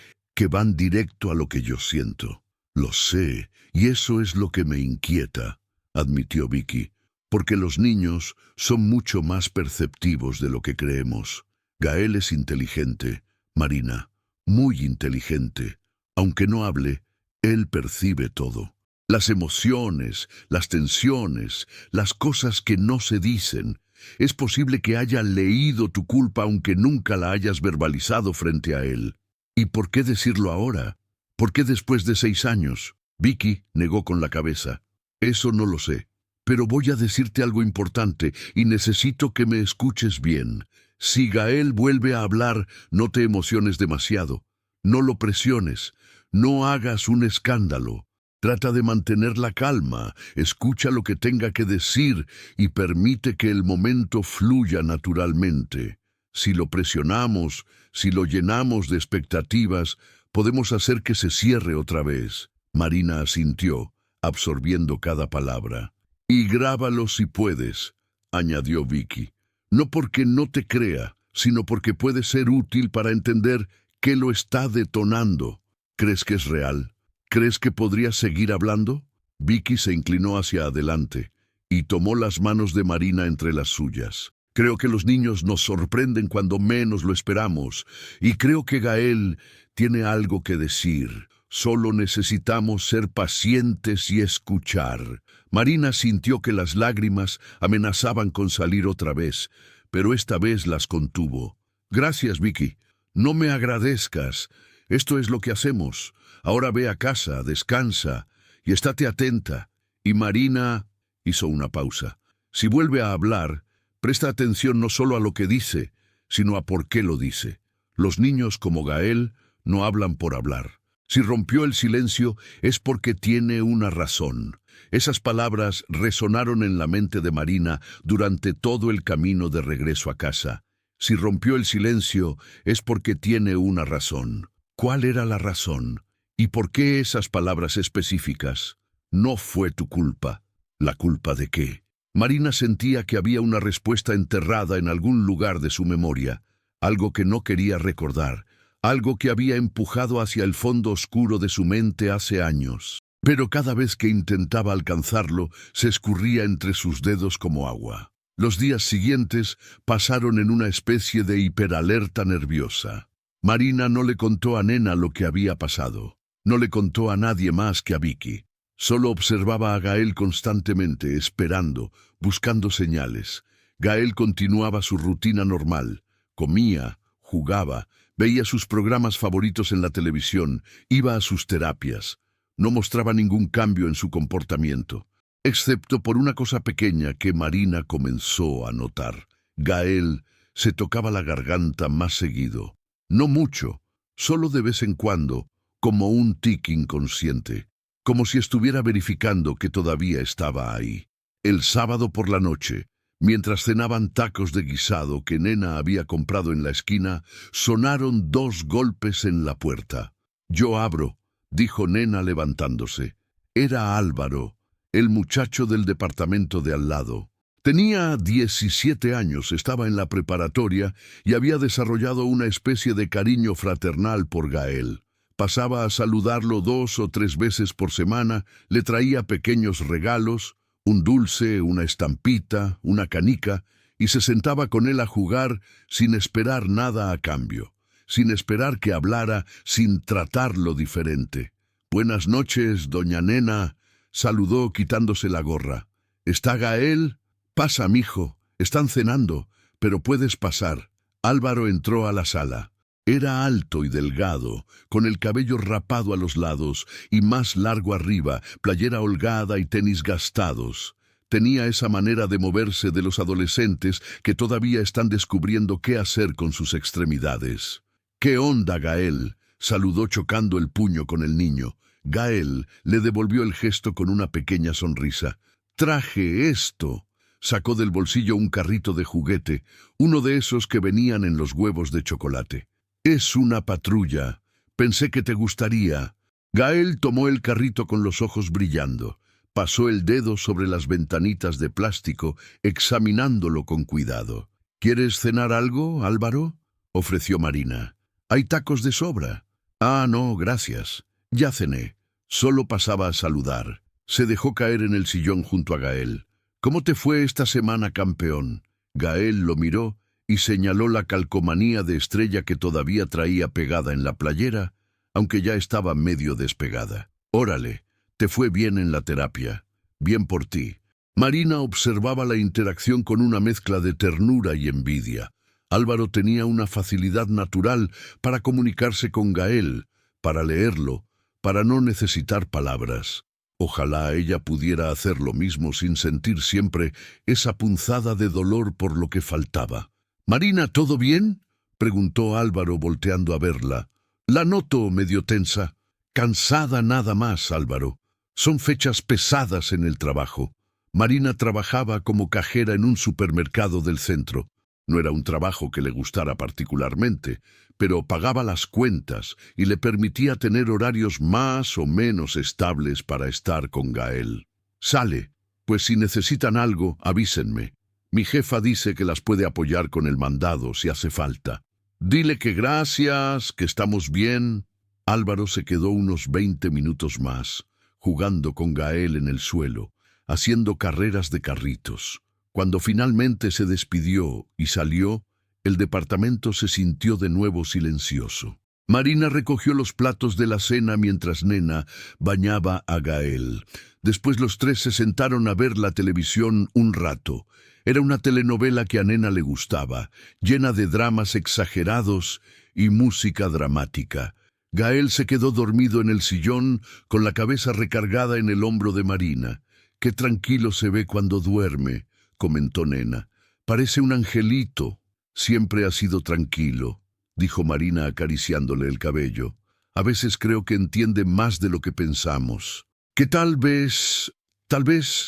van directo a lo que yo siento. Lo sé, y eso es lo que me inquieta, admitió Vicky, porque los niños son mucho más perceptivos de lo que creemos. Gael es inteligente, Marina, muy inteligente. Aunque no hable, él percibe todo. Las emociones, las tensiones, las cosas que no se dicen. Es posible que haya leído tu culpa aunque nunca la hayas verbalizado frente a él. ¿Y por qué decirlo ahora? ¿Por qué después de 6 años? Vicky negó con la cabeza. Eso no lo sé. Pero voy a decirte algo importante y necesito que me escuches bien. Si Gael vuelve a hablar, no te emociones demasiado. No lo presiones. No hagas un escándalo. Trata de mantener la calma, escucha lo que tenga que decir y permite que el momento fluya naturalmente. Si lo presionamos, si lo llenamos de expectativas, podemos hacer que se cierre otra vez. Marina asintió, absorbiendo cada palabra. Y grábalo si puedes, añadió Vicky. No porque no te crea, sino porque puede ser útil para entender qué lo está detonando. ¿Crees que es real? ¿Crees que podría seguir hablando? Vicky se inclinó hacia adelante y tomó las manos de Marina entre las suyas. Creo que los niños nos sorprenden cuando menos lo esperamos, y creo que Gael tiene algo que decir. Solo necesitamos ser pacientes y escuchar. Marina sintió que las lágrimas amenazaban con salir otra vez, pero esta vez las contuvo. Gracias, Vicky. No me agradezcas. Esto es lo que hacemos. Ahora ve a casa, descansa y estate atenta. Y Marina hizo una pausa. Si vuelve a hablar, presta atención no solo a lo que dice, sino a por qué lo dice. Los niños como Gael no hablan por hablar. Si rompió el silencio es porque tiene una razón. Esas palabras resonaron en la mente de Marina durante todo el camino de regreso a casa. Si rompió el silencio es porque tiene una razón. ¿Cuál era la razón? ¿Y por qué esas palabras específicas? No fue tu culpa. ¿La culpa de qué? Marina sentía que había una respuesta enterrada en algún lugar de su memoria. algo que no quería recordar, algo que había empujado hacia el fondo oscuro de su mente hace años. Pero cada vez que intentaba alcanzarlo, se escurría entre sus dedos como agua. Los días siguientes pasaron en una especie de hiperalerta nerviosa. Marina no le contó a Nena lo que había pasado. No le contó a nadie más que a Vicky. Solo observaba a Gael constantemente, esperando, buscando señales. Gael continuaba su rutina normal. Comía, jugaba, veía sus programas favoritos en la televisión, iba a sus terapias. No mostraba ningún cambio en su comportamiento, excepto por una cosa pequeña que Marina comenzó a notar. Gael se tocaba la garganta más seguido. No mucho, solo de vez en cuando, como un tic inconsciente, como si estuviera verificando que todavía estaba ahí. El sábado por la noche, mientras cenaban tacos de guisado que Nena había comprado en la esquina, sonaron 2 golpes en la puerta. «Yo abro», dijo Nena levantándose. Era Álvaro, el muchacho del departamento de al lado. Tenía 17 años, estaba en la preparatoria y había desarrollado una especie de cariño fraternal por Gael. Pasaba a saludarlo 2 o 3 veces por semana, le traía pequeños regalos, un dulce, una estampita, una canica, y se sentaba con él a jugar sin esperar nada a cambio, sin esperar que hablara, sin tratarlo diferente. «Buenas noches, doña Nena», saludó quitándose la gorra. «¿Está Gael?» «Pasa, mijo, están cenando, pero puedes pasar». Álvaro entró a la sala. Era alto y delgado, con el cabello rapado a los lados y más largo arriba, playera holgada y tenis gastados. Tenía esa manera de moverse de los adolescentes que todavía están descubriendo qué hacer con sus extremidades. «¿Qué onda, Gael?», saludó chocando el puño con el niño. Gael le devolvió el gesto con una pequeña sonrisa. «Traje esto». Sacó del bolsillo un carrito de juguete, uno de esos que venían en los huevos de chocolate. «Es una patrulla. Pensé que te gustaría». Gael tomó el carrito con los ojos brillando. Pasó el dedo sobre las ventanitas de plástico, examinándolo con cuidado. «¿Quieres cenar algo, Álvaro?», ofreció Marina. «Hay tacos de sobra». «Ah, no, gracias. Ya cené». Solo pasaba a saludar. Se dejó caer en el sillón junto a Gael. «¿Cómo te fue esta semana, campeón?». Gael lo miró y señaló la calcomanía de estrella que todavía traía pegada en la playera, aunque ya estaba medio despegada. «Órale, te fue bien en la terapia. Bien por ti». Marina observaba la interacción con una mezcla de ternura y envidia. Álvaro tenía una facilidad natural para comunicarse con Gael, para leerlo, para no necesitar palabras. Ojalá ella pudiera hacer lo mismo sin sentir siempre esa punzada de dolor por lo que faltaba. «Marina, ¿todo bien?», preguntó Álvaro volteando a verla. «La noto medio tensa». «Cansada nada más, Álvaro. Son fechas pesadas en el trabajo». Marina trabajaba como cajera en un supermercado del centro. No era un trabajo que le gustara particularmente, pero pagaba las cuentas y le permitía tener horarios más o menos estables para estar con Gael. «Sale, pues si necesitan algo, avísenme. Mi jefa dice que las puede apoyar con el mandado si hace falta. Dile que gracias, que estamos bien». Álvaro se quedó unos 20 minutos más, jugando con Gael en el suelo, haciendo carreras de carritos. Cuando finalmente se despidió y salió, el departamento se sintió de nuevo silencioso. Marina recogió los platos de la cena mientras Nena bañaba a Gael. Después los 3 se sentaron a ver la televisión un rato. Era una telenovela que a Nena le gustaba, llena de dramas exagerados y música dramática. Gael se quedó dormido en el sillón, con la cabeza recargada en el hombro de Marina. «Qué tranquilo se ve cuando duerme», comentó Nena. «Parece un angelito». «Siempre ha sido tranquilo», dijo Marina acariciándole el cabello. «A veces creo que entiende más de lo que pensamos. Que tal vez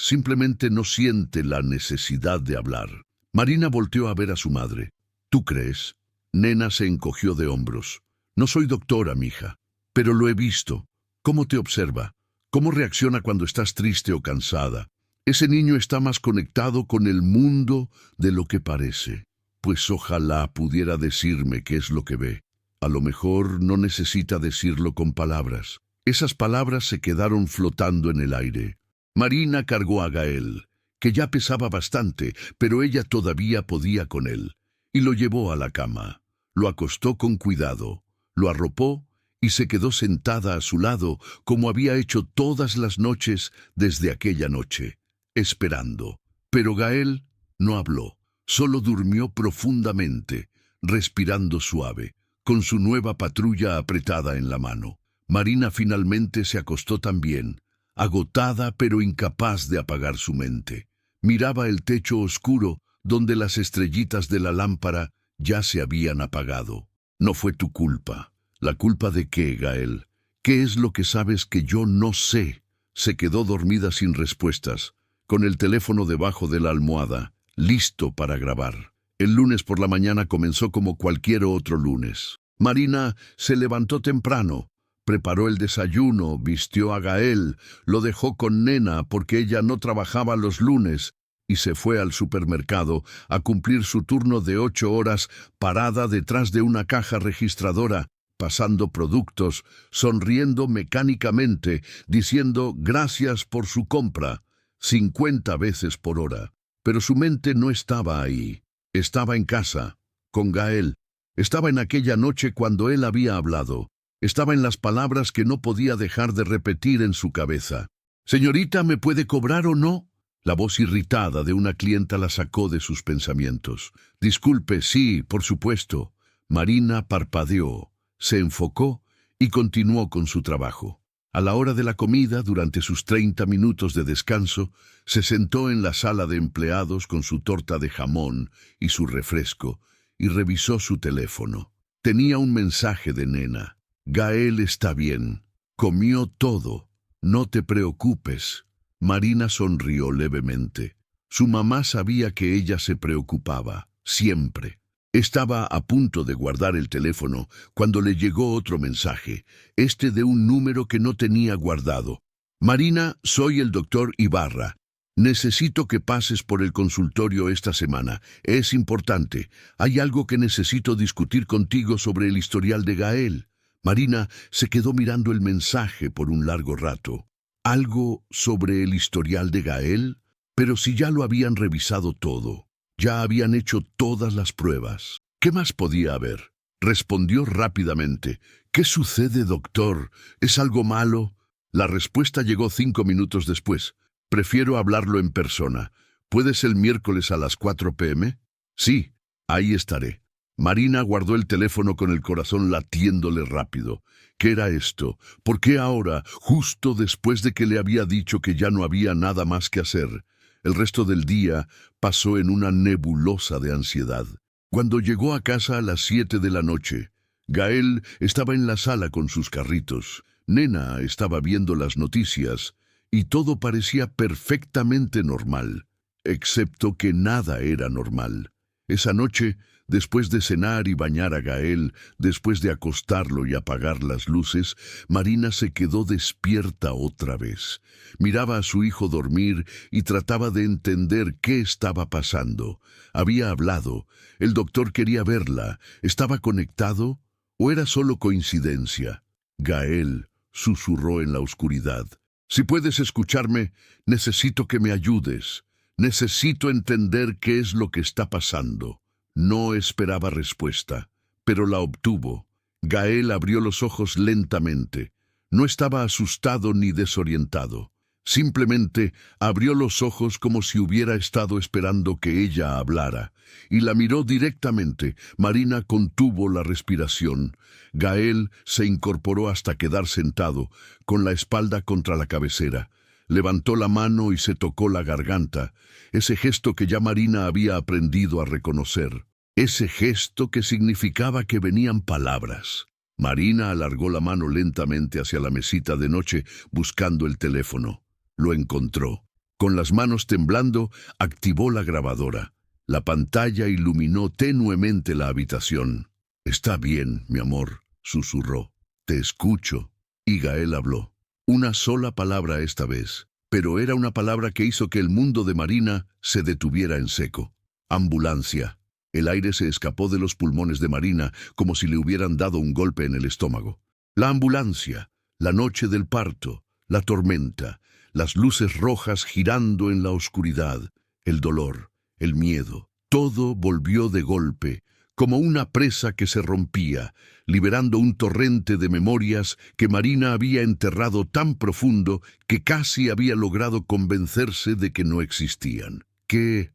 simplemente no siente la necesidad de hablar». Marina volteó a ver a su madre. «¿Tú crees?». Nena se encogió de hombros. «No soy doctora, mija, pero lo he visto. ¿Cómo te observa? ¿Cómo reacciona cuando estás triste o cansada? Ese niño está más conectado con el mundo de lo que parece». Pues ojalá pudiera decirme qué es lo que ve. A lo mejor no necesita decirlo con palabras. Esas palabras se quedaron flotando en el aire. Marina cargó a Gael, que ya pesaba bastante, pero ella todavía podía con él, y lo llevó a la cama. Lo acostó con cuidado, lo arropó y se quedó sentada a su lado como había hecho todas las noches desde aquella noche, esperando. Pero Gael no habló, solo durmió profundamente, respirando suave, con su nueva patrulla apretada en la mano. Marina finalmente se acostó también, agotada pero incapaz de apagar su mente. Miraba el techo oscuro donde las estrellitas de la lámpara ya se habían apagado. No fue tu culpa. ¿La culpa de qué, Gael? ¿Qué es lo que sabes que yo no sé? Se quedó dormida sin respuestas, con el teléfono debajo de la almohada, listo para grabar. El lunes por la mañana comenzó como cualquier otro lunes. Marina se levantó temprano, preparó el desayuno, vistió a Gael, lo dejó con Nena porque ella no trabajaba los lunes y se fue al supermercado a cumplir su turno de 8 horas parada detrás de una caja registradora, pasando productos, sonriendo mecánicamente, diciendo gracias por su compra, 50 veces por hora. Pero su mente no estaba ahí. Estaba en casa, con Gael. Estaba en aquella noche cuando él había hablado. Estaba en las palabras que no podía dejar de repetir en su cabeza. «Señorita, ¿me puede cobrar o no?» La voz irritada de una clienta la sacó de sus pensamientos. «Disculpe, sí, por supuesto». Marina parpadeó, se enfocó y continuó con su trabajo. A la hora de la comida, durante sus 30 minutos de descanso, se sentó en la sala de empleados con su torta de jamón y su refresco y revisó su teléfono. Tenía un mensaje de Nena. «Gael está bien. Comió todo. No te preocupes». Marina sonrió levemente. Su mamá sabía que ella se preocupaba, siempre. Estaba a punto de guardar el teléfono cuando le llegó otro mensaje, este de un número que no tenía guardado. «Marina, soy el doctor Ibarra. Necesito que pases por el consultorio esta semana. Es importante. Hay algo que necesito discutir contigo sobre el historial de Gael». Marina se quedó mirando el mensaje por un largo rato. ¿Algo sobre el historial de Gael? Pero si ya lo habían revisado todo, ya habían hecho todas las pruebas. ¿Qué más podía haber? Respondió rápidamente. «¿Qué sucede, doctor? ¿Es algo malo?» La respuesta llegó 5 minutos después. «Prefiero hablarlo en persona. ¿Puedes el miércoles a las 4 p.m.? «Sí, ahí estaré». Marina guardó el teléfono con el corazón latiéndole rápido. ¿Qué era esto? ¿Por qué ahora, justo después de que le había dicho que ya no había nada más que hacer? El resto del día pasó en una nebulosa de ansiedad. Cuando llegó a casa a las 7 de la noche, Gael estaba en la sala con sus carritos. Nena estaba viendo las noticias y todo parecía perfectamente normal, excepto que nada era normal. Esa noche, después de cenar y bañar a Gael, después de acostarlo y apagar las luces, Marina se quedó despierta otra vez. Miraba a su hijo dormir y trataba de entender qué estaba pasando. Había hablado, el doctor quería verla, ¿estaba conectado o era solo coincidencia? Gael susurró en la oscuridad. «Si puedes escucharme, necesito que me ayudes. Necesito entender qué es lo que está pasando». No esperaba respuesta, pero la obtuvo. Gael abrió los ojos lentamente. No estaba asustado ni desorientado. Simplemente abrió los ojos como si hubiera estado esperando que ella hablara, y la miró directamente. Marina contuvo la respiración. Gael se incorporó hasta quedar sentado, con la espalda contra la cabecera. Levantó la mano y se tocó la garganta, ese gesto que ya Marina había aprendido a reconocer. Ese gesto que significaba que venían palabras. Marina alargó la mano lentamente hacia la mesita de noche, buscando el teléfono. Lo encontró. Con las manos temblando, activó la grabadora. La pantalla iluminó tenuemente la habitación. «Está bien, mi amor», susurró. «Te escucho». Y Gael habló. Una sola palabra esta vez, pero era una palabra que hizo que el mundo de Marina se detuviera en seco. «Ambulancia». El aire se escapó de los pulmones de Marina como si le hubieran dado un golpe en el estómago. La ambulancia, la noche del parto, la tormenta, las luces rojas girando en la oscuridad, el dolor, el miedo, todo volvió de golpe, como una presa que se rompía, liberando un torrente de memorias que Marina había enterrado tan profundo que casi había logrado convencerse de que no existían. ¿Qué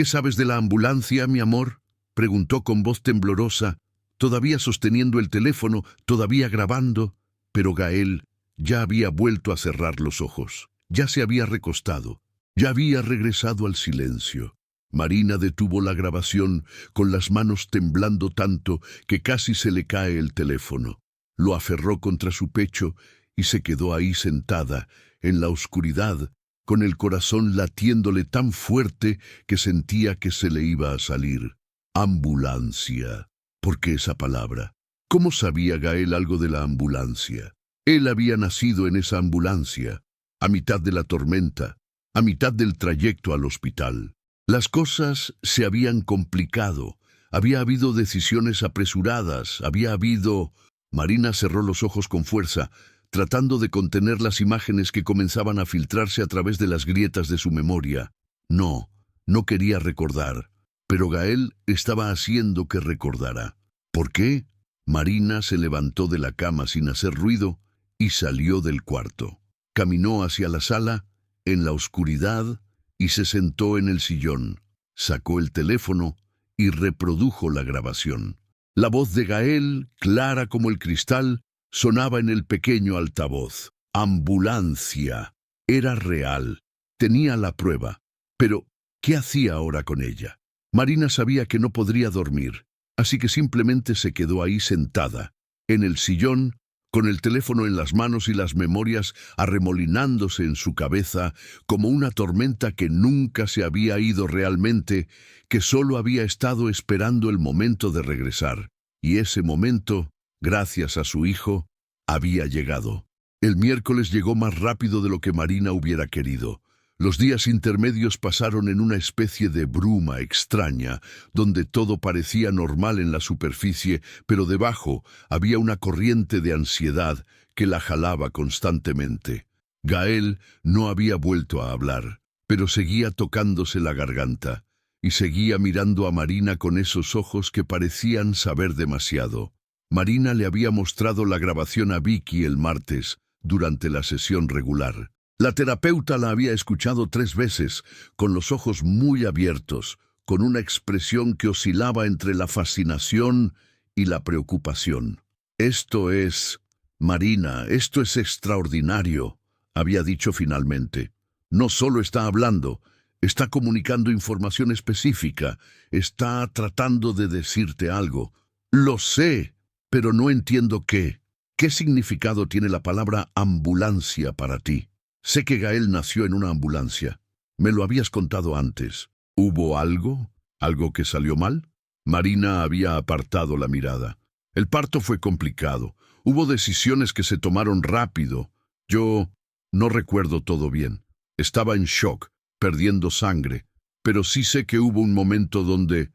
sabes de la ambulancia, mi amor?, preguntó con voz temblorosa, todavía sosteniendo el teléfono, todavía grabando, pero Gael ya había vuelto a cerrar los ojos, ya se había recostado, ya había regresado al silencio. Marina detuvo la grabación con las manos temblando tanto que casi se le cae el teléfono. Lo aferró contra su pecho y se quedó ahí sentada, en la oscuridad, con el corazón latiéndole tan fuerte que sentía que se le iba a salir. Ambulancia. ¿Por qué esa palabra? ¿Cómo sabía Gael algo de la ambulancia? Él había nacido en esa ambulancia, a mitad de la tormenta, a mitad del trayecto al hospital. Las cosas se habían complicado, había habido decisiones apresuradas, Marina cerró los ojos con fuerza, tratando de contener las imágenes que comenzaban a filtrarse a través de las grietas de su memoria. No quería recordar, pero Gael estaba haciendo que recordara. ¿Por qué? Marina se levantó de la cama sin hacer ruido y salió del cuarto. Caminó hacia la sala, en la oscuridad, y se sentó en el sillón. Sacó el teléfono y reprodujo la grabación. La voz de Gael, clara como el cristal, sonaba en el pequeño altavoz. Ambulancia. Era real. Tenía la prueba. Pero, ¿qué hacía ahora con ella? Marina sabía que no podría dormir, así que simplemente se quedó ahí sentada, en el sillón, con el teléfono en las manos y las memorias arremolinándose en su cabeza como una tormenta que nunca se había ido realmente, que solo había estado esperando el momento de regresar. Y ese momento, gracias a su hijo, había llegado. El miércoles llegó más rápido de lo que Marina hubiera querido. Los días intermedios pasaron en una especie de bruma extraña, donde todo parecía normal en la superficie, pero debajo había una corriente de ansiedad que la jalaba constantemente. Gael no había vuelto a hablar, pero seguía tocándose la garganta, y seguía mirando a Marina con esos ojos que parecían saber demasiado. Marina le había mostrado la grabación a Vicky el martes, durante la sesión regular. La terapeuta la había escuchado 3 veces, con los ojos muy abiertos, con una expresión que oscilaba entre la fascinación y la preocupación. Marina, esto es extraordinario, había dicho finalmente. No solo está hablando, está comunicando información específica, está tratando de decirte algo. Lo sé, pero no entiendo qué. ¿Qué significado tiene la palabra ambulancia para ti? Sé que Gael nació en una ambulancia. Me lo habías contado antes. ¿Hubo algo? ¿Algo que salió mal? Marina había apartado la mirada. El parto fue complicado. Hubo decisiones que se tomaron rápido. Yo no recuerdo todo bien. Estaba en shock, perdiendo sangre. Pero sí sé que hubo un momento donde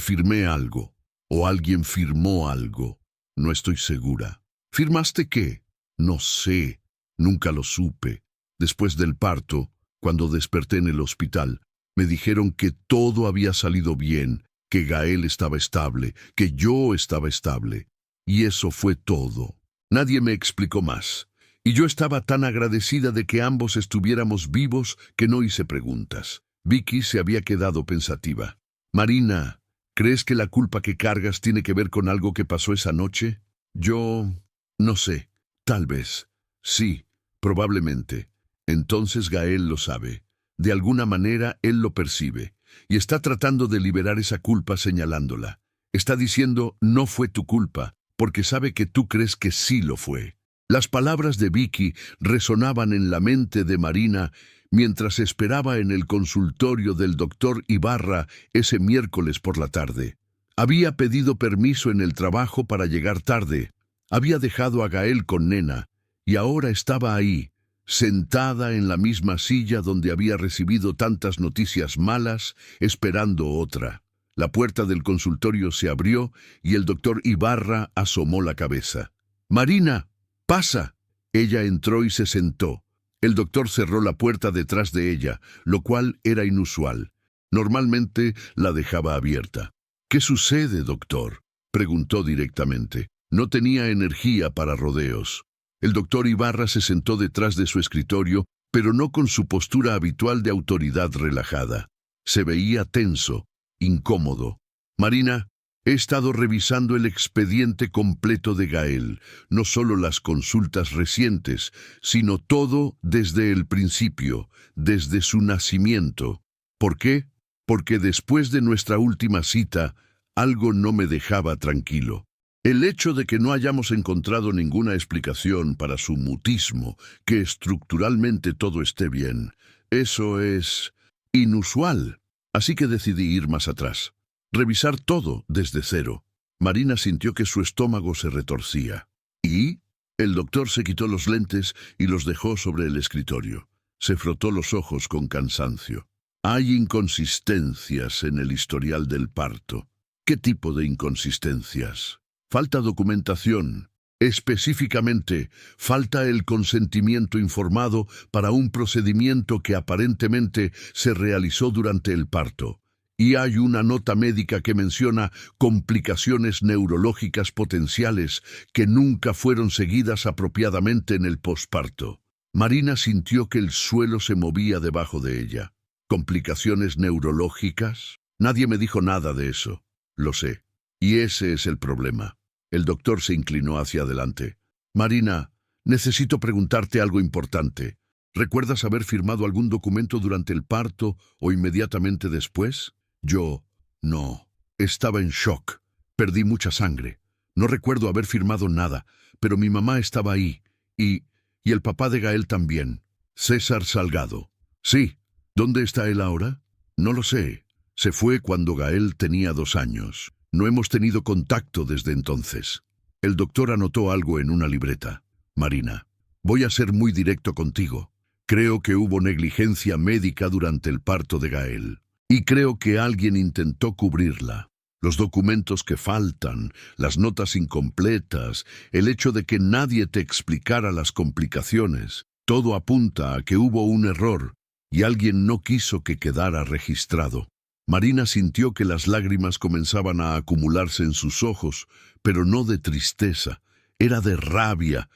firmé algo. O alguien firmó algo. No estoy segura. ¿Firmaste qué? No sé. Nunca lo supe. Después del parto, cuando desperté en el hospital, me dijeron que todo había salido bien, que Gael estaba estable, que yo estaba estable. Y eso fue todo. Nadie me explicó más. Y yo estaba tan agradecida de que ambos estuviéramos vivos que no hice preguntas. Vicky se había quedado pensativa. Marina, ¿crees que la culpa que cargas tiene que ver con algo que pasó esa noche? Yo no sé. Tal vez. Sí, probablemente. Entonces Gael lo sabe. De alguna manera él lo percibe. Y está tratando de liberar esa culpa señalándola. Está diciendo, no fue tu culpa, porque sabe que tú crees que sí lo fue. Las palabras de Vicky resonaban en la mente de Marina mientras esperaba en el consultorio del doctor Ibarra ese miércoles por la tarde. Había pedido permiso en el trabajo para llegar tarde. Había dejado a Gael con Nena, y ahora estaba ahí, sentada en la misma silla donde había recibido tantas noticias malas, esperando otra. La puerta del consultorio se abrió y el doctor Ibarra asomó la cabeza. «Marina, pasa». Ella entró y se sentó. El doctor cerró la puerta detrás de ella, lo cual era inusual. Normalmente la dejaba abierta. «¿Qué sucede, doctor?», preguntó directamente. No tenía energía para rodeos. El doctor Ibarra se sentó detrás de su escritorio, pero no con su postura habitual de autoridad relajada. Se veía tenso, incómodo. «Marina, he estado revisando el expediente completo de Gael, no solo las consultas recientes, sino todo desde el principio, desde su nacimiento. ¿Por qué? Porque después de nuestra última cita, algo no me dejaba tranquilo. El hecho de que no hayamos encontrado ninguna explicación para su mutismo, que estructuralmente todo esté bien, eso es inusual. Así que decidí ir más atrás, revisar todo desde cero». Marina sintió que su estómago se retorcía. ¿Y? El doctor se quitó los lentes y los dejó sobre el escritorio. Se frotó los ojos con cansancio. «Hay inconsistencias en el historial del parto». «¿Qué tipo de inconsistencias?» «Falta documentación. Específicamente, falta el consentimiento informado para un procedimiento que aparentemente se realizó durante el parto. Y hay una nota médica que menciona complicaciones neurológicas potenciales que nunca fueron seguidas apropiadamente en el posparto». Marina sintió que el suelo se movía debajo de ella. ¿Complicaciones neurológicas? Nadie me dijo nada de eso. Lo sé. Y ese es el problema. El doctor se inclinó hacia adelante. «Marina, necesito preguntarte algo importante. ¿Recuerdas haber firmado algún documento durante el parto o inmediatamente después?» «Yo, no. Estaba en shock. Perdí mucha sangre. No recuerdo haber firmado nada, pero mi mamá estaba ahí. Y el papá de Gael también. César Salgado». «Sí. ¿Dónde está él ahora?» «No lo sé. Se fue cuando Gael tenía 2 años. No hemos tenido contacto desde entonces». El doctor anotó algo en una libreta. «Marina, voy a ser muy directo contigo. Creo que hubo negligencia médica durante el parto de Gael. Y creo que alguien intentó cubrirla. Los documentos que faltan, las notas incompletas, el hecho de que nadie te explicara las complicaciones, todo apunta a que hubo un error y alguien no quiso que quedara registrado». Marina sintió que las lágrimas comenzaban a acumularse en sus ojos, pero no de tristeza, era de rabia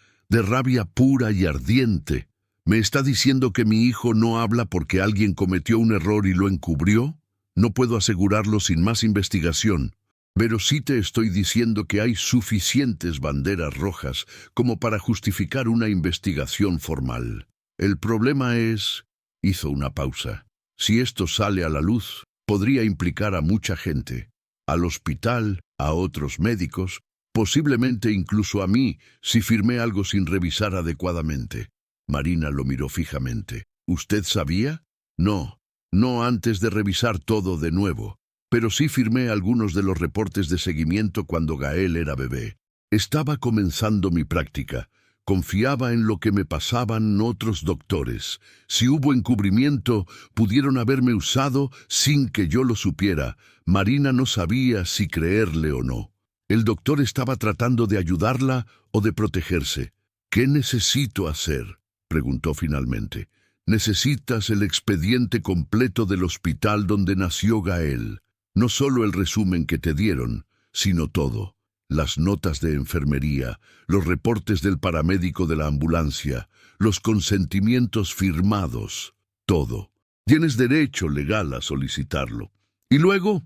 pura y ardiente. ¿Me está diciendo que mi hijo no habla porque alguien cometió un error y lo encubrió? No puedo asegurarlo sin más investigación, pero sí te estoy diciendo que hay suficientes banderas rojas como para justificar una investigación formal. El problema es... Hizo una pausa. Si esto sale a la luz, podría implicar a mucha gente, al hospital, a otros médicos, posiblemente incluso a mí, si firmé algo sin revisar adecuadamente. Marina lo miró fijamente. ¿Usted sabía? No, no antes de revisar todo de nuevo, pero sí firmé algunos de los reportes de seguimiento cuando Gael era bebé. Estaba comenzando mi práctica. Confiaba en lo que me pasaban otros doctores. Si hubo encubrimiento, pudieron haberme usado sin que yo lo supiera. Marina no sabía si creerle o no. El doctor estaba tratando de ayudarla o de protegerse. «¿Qué necesito hacer?», preguntó finalmente. «Necesitas el expediente completo del hospital donde nació Gael. No solo el resumen que te dieron, sino todo. Las notas de enfermería, los reportes del paramédico de la ambulancia, los consentimientos firmados, todo. Tienes derecho legal a solicitarlo. Y luego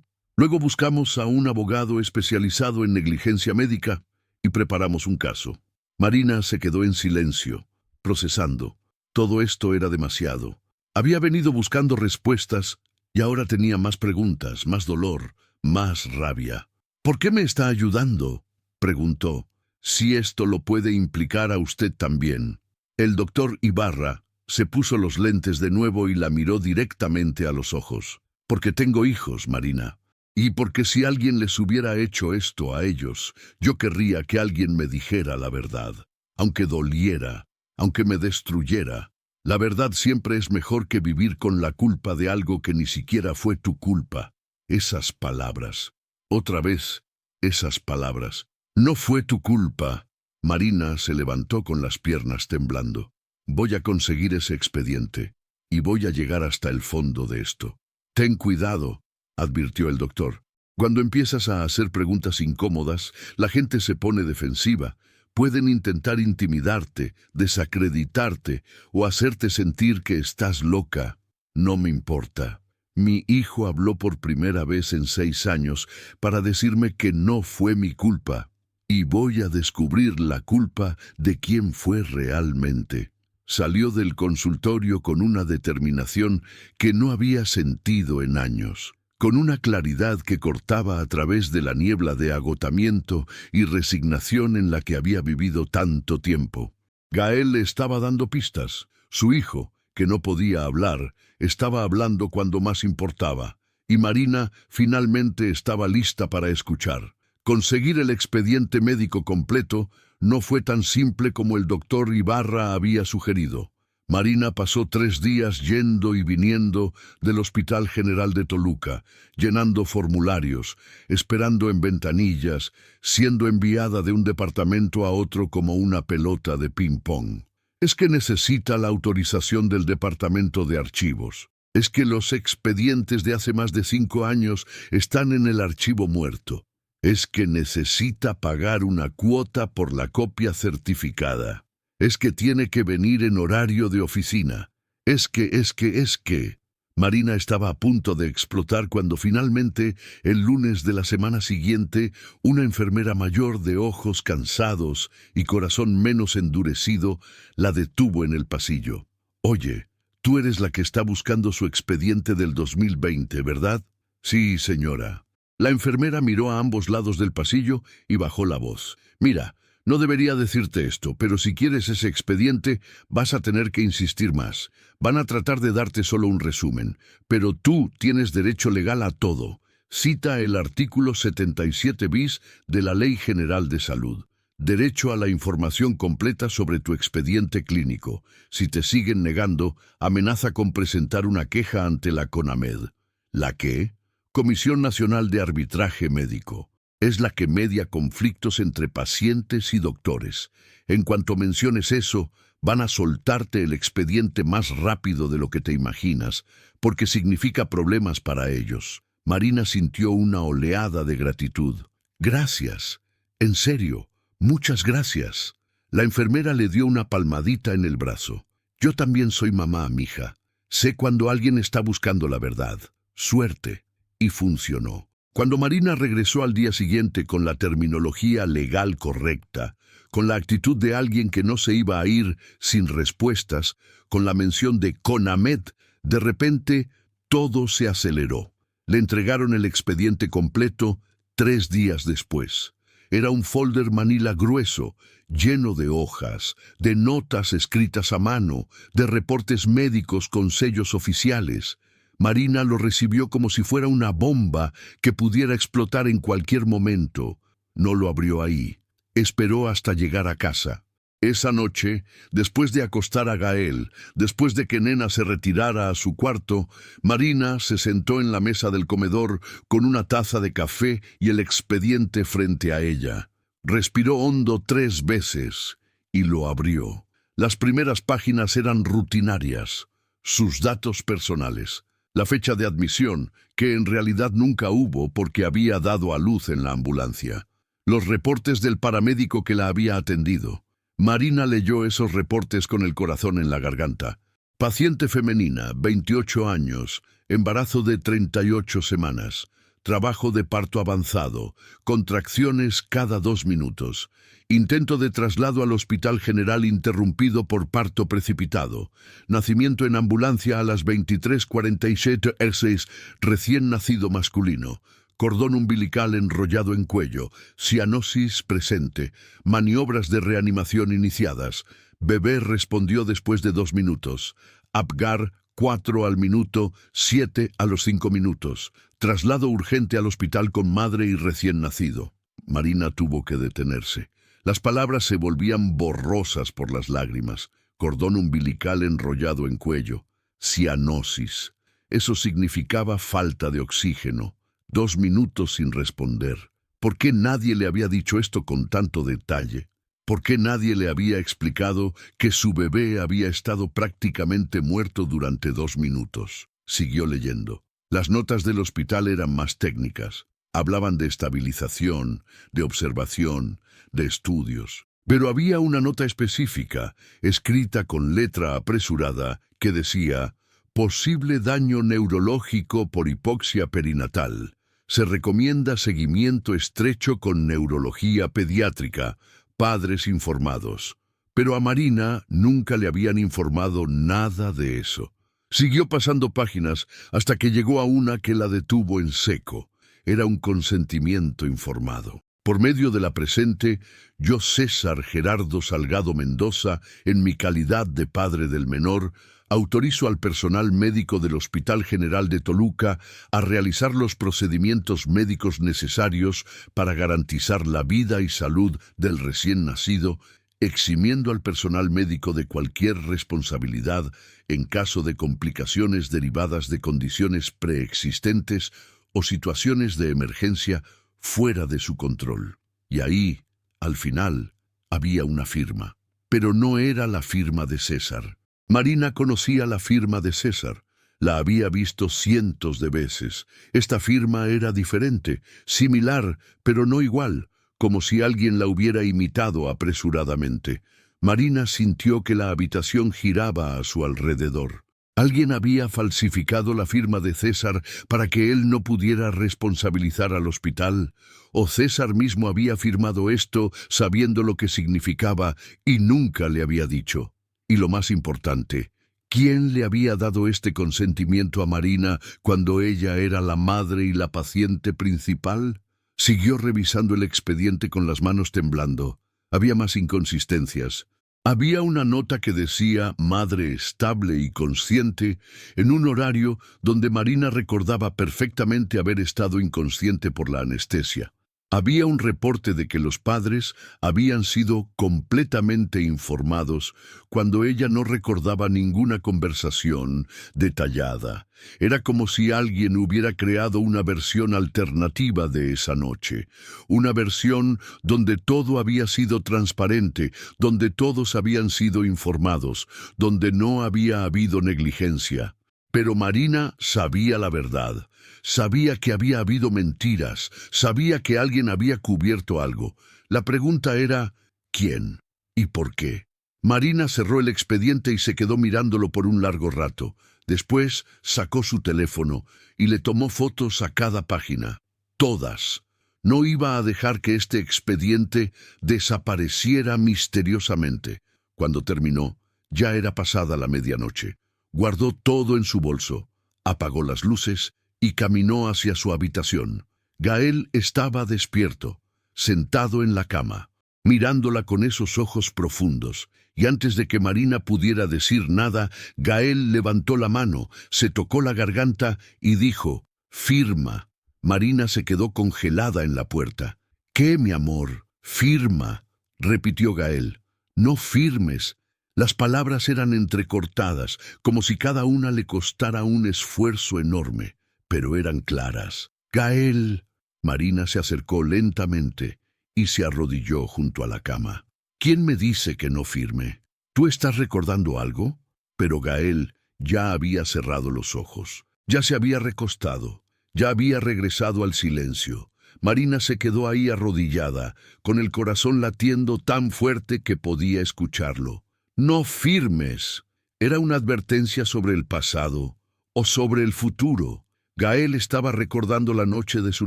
buscamos a un abogado especializado en negligencia médica y preparamos un caso». Marina se quedó en silencio, procesando. Todo esto era demasiado. Había venido buscando respuestas y ahora tenía más preguntas, más dolor, más rabia. «¿Por qué me está ayudando?», preguntó. «Si esto lo puede implicar a usted también». El doctor Ibarra se puso los lentes de nuevo y la miró directamente a los ojos. «Porque tengo hijos, Marina. Y porque si alguien les hubiera hecho esto a ellos, yo querría que alguien me dijera la verdad. Aunque doliera, aunque me destruyera. La verdad siempre es mejor que vivir con la culpa de algo que ni siquiera fue tu culpa». Esas palabras. Otra vez, esas palabras. No fue tu culpa. Marina se levantó con las piernas temblando. Voy a conseguir ese expediente y voy a llegar hasta el fondo de esto. Ten cuidado, advirtió el doctor. Cuando empiezas a hacer preguntas incómodas, la gente se pone defensiva. Pueden intentar intimidarte, desacreditarte o hacerte sentir que estás loca. No me importa. Mi hijo habló por primera vez en 6 años para decirme que no fue mi culpa. Y voy a descubrir la culpa de quién fue realmente. Salió del consultorio con una determinación que no había sentido en años, con una claridad que cortaba a través de la niebla de agotamiento y resignación en la que había vivido tanto tiempo. Gael le estaba dando pistas. Su hijo, que no podía hablar, estaba hablando cuando más importaba, y Marina finalmente estaba lista para escuchar. Conseguir el expediente médico completo no fue tan simple como el doctor Ibarra había sugerido. Marina pasó 3 días yendo y viniendo del Hospital General de Toluca, llenando formularios, esperando en ventanillas, siendo enviada de un departamento a otro como una pelota de ping-pong. Es que necesita la autorización del Departamento de Archivos. Es que los expedientes de hace más de 5 años están en el archivo muerto. Es que necesita pagar una cuota por la copia certificada. Es que tiene que venir en horario de oficina. Es que... Marina estaba a punto de explotar cuando finalmente, el lunes de la semana siguiente, una enfermera mayor de ojos cansados y corazón menos endurecido la detuvo en el pasillo. «Oye, tú eres la que está buscando su expediente del 2020, ¿verdad?» «Sí, señora». La enfermera miró a ambos lados del pasillo y bajó la voz. «Mira, no debería decirte esto, pero si quieres ese expediente, vas a tener que insistir más. Van a tratar de darte solo un resumen, pero tú tienes derecho legal a todo. Cita el artículo 77 bis de la Ley General de Salud. Derecho a la información completa sobre tu expediente clínico. Si te siguen negando, amenaza con presentar una queja ante la CONAMED». ¿La qué? Comisión Nacional de Arbitraje Médico. Es la que media conflictos entre pacientes y doctores. En cuanto menciones eso, van a soltarte el expediente más rápido de lo que te imaginas, porque significa problemas para ellos. Marina sintió una oleada de gratitud. «Gracias. En serio, muchas gracias». La enfermera le dio una palmadita en el brazo. «Yo también soy mamá, mija. Sé cuando alguien está buscando la verdad. Suerte». Y funcionó. Cuando Marina regresó al día siguiente con la terminología legal correcta, con la actitud de alguien que no se iba a ir sin respuestas, con la mención de CONAMED, de repente todo se aceleró. Le entregaron el expediente completo 3 días después. Era un folder manila grueso, lleno de hojas, de notas escritas a mano, de reportes médicos con sellos oficiales. Marina lo recibió como si fuera una bomba que pudiera explotar en cualquier momento. No lo abrió ahí. Esperó hasta llegar a casa. Esa noche, después de acostar a Gael, después de que Nena se retirara a su cuarto, Marina se sentó en la mesa del comedor con una taza de café y el expediente frente a ella. Respiró hondo 3 veces y lo abrió. Las primeras páginas eran rutinarias. Sus datos personales. La fecha de admisión, que en realidad nunca hubo porque había dado a luz en la ambulancia. Los reportes del paramédico que la había atendido. Marina leyó esos reportes con el corazón en la garganta. Paciente femenina, 28 años, embarazo de 38 semanas, trabajo de parto avanzado, contracciones cada 2 minutos. Intento de traslado al Hospital General interrumpido por parto precipitado. Nacimiento en ambulancia a las 23:47 horas, recién nacido masculino. Cordón umbilical enrollado en cuello. Cianosis presente. Maniobras de reanimación iniciadas. Bebé respondió después de 2 minutos. Apgar 4 al minuto, 7 a los 5 minutos. Traslado urgente al hospital con madre y recién nacido. Marina tuvo que detenerse. Las palabras se volvían borrosas por las lágrimas. Cordón umbilical enrollado en cuello. Cianosis. Eso significaba falta de oxígeno. 2 minutos sin responder. ¿Por qué nadie le había dicho esto con tanto detalle? ¿Por qué nadie le había explicado que su bebé había estado prácticamente muerto durante 2 minutos? Siguió leyendo. Las notas del hospital eran más técnicas. Hablaban de estabilización, de observación, de estudios. Pero había una nota específica, escrita con letra apresurada, que decía: posible daño neurológico por hipoxia perinatal. Se recomienda seguimiento estrecho con neurología pediátrica. Padres informados. Pero a Marina nunca le habían informado nada de eso. Siguió pasando páginas hasta que llegó a una que la detuvo en seco. Era un consentimiento informado. Por medio de la presente, yo, César Gerardo Salgado Mendoza, en mi calidad de padre del menor, autorizo al personal médico del Hospital General de Toluca a realizar los procedimientos médicos necesarios para garantizar la vida y salud del recién nacido, eximiendo al personal médico de cualquier responsabilidad en caso de complicaciones derivadas de condiciones preexistentes o situaciones de emergencia fuera de su control. Y ahí, al final, había una firma. Pero no era la firma de César. Marina conocía la firma de César. La había visto cientos de veces. Esta firma era diferente, similar, pero no igual, como si alguien la hubiera imitado apresuradamente. Marina sintió que la habitación giraba a su alrededor. Alguien había falsificado la firma de César para que él no pudiera responsabilizar al hospital, o César mismo había firmado esto sabiendo lo que significaba y nunca le había dicho. Y lo más importante, ¿quién le había dado este consentimiento a Marina cuando ella era la madre y la paciente principal? Siguió revisando el expediente con las manos temblando. Había más inconsistencias. Había una nota que decía madre estable y consciente en un horario donde Marina recordaba perfectamente haber estado inconsciente por la anestesia. Había un reporte de que los padres habían sido completamente informados cuando ella no recordaba ninguna conversación detallada. Era como si alguien hubiera creado una versión alternativa de esa noche, una versión donde todo había sido transparente, donde todos habían sido informados, donde no había habido negligencia. Pero Marina sabía la verdad. Sabía que había habido mentiras, sabía que alguien había cubierto algo. La pregunta era, ¿quién? ¿Y por qué? Marina cerró el expediente y se quedó mirándolo por un largo rato. Después sacó su teléfono y le tomó fotos a cada página. Todas. No iba a dejar que este expediente desapareciera misteriosamente. Cuando terminó, ya era pasada la medianoche. Guardó todo en su bolso, apagó las luces y caminó hacia su habitación. Gael estaba despierto, sentado en la cama, mirándola con esos ojos profundos, y antes de que Marina pudiera decir nada, Gael levantó la mano, se tocó la garganta y dijo, «Firma». Marina se quedó congelada en la puerta. «¿Qué, mi amor? Firma», repitió Gael. «No firmes». Las palabras eran entrecortadas, como si cada una le costara un esfuerzo enorme, pero eran claras. «Gael». Marina se acercó lentamente y se arrodilló junto a la cama. «¿Quién me dice que no firme? ¿Tú estás recordando algo?» Pero Gael ya había cerrado los ojos, ya se había recostado, ya había regresado al silencio. Marina se quedó ahí arrodillada, con el corazón latiendo tan fuerte que podía escucharlo. «No firmes». Era una advertencia sobre el pasado o sobre el futuro. ¿Gael estaba recordando la noche de su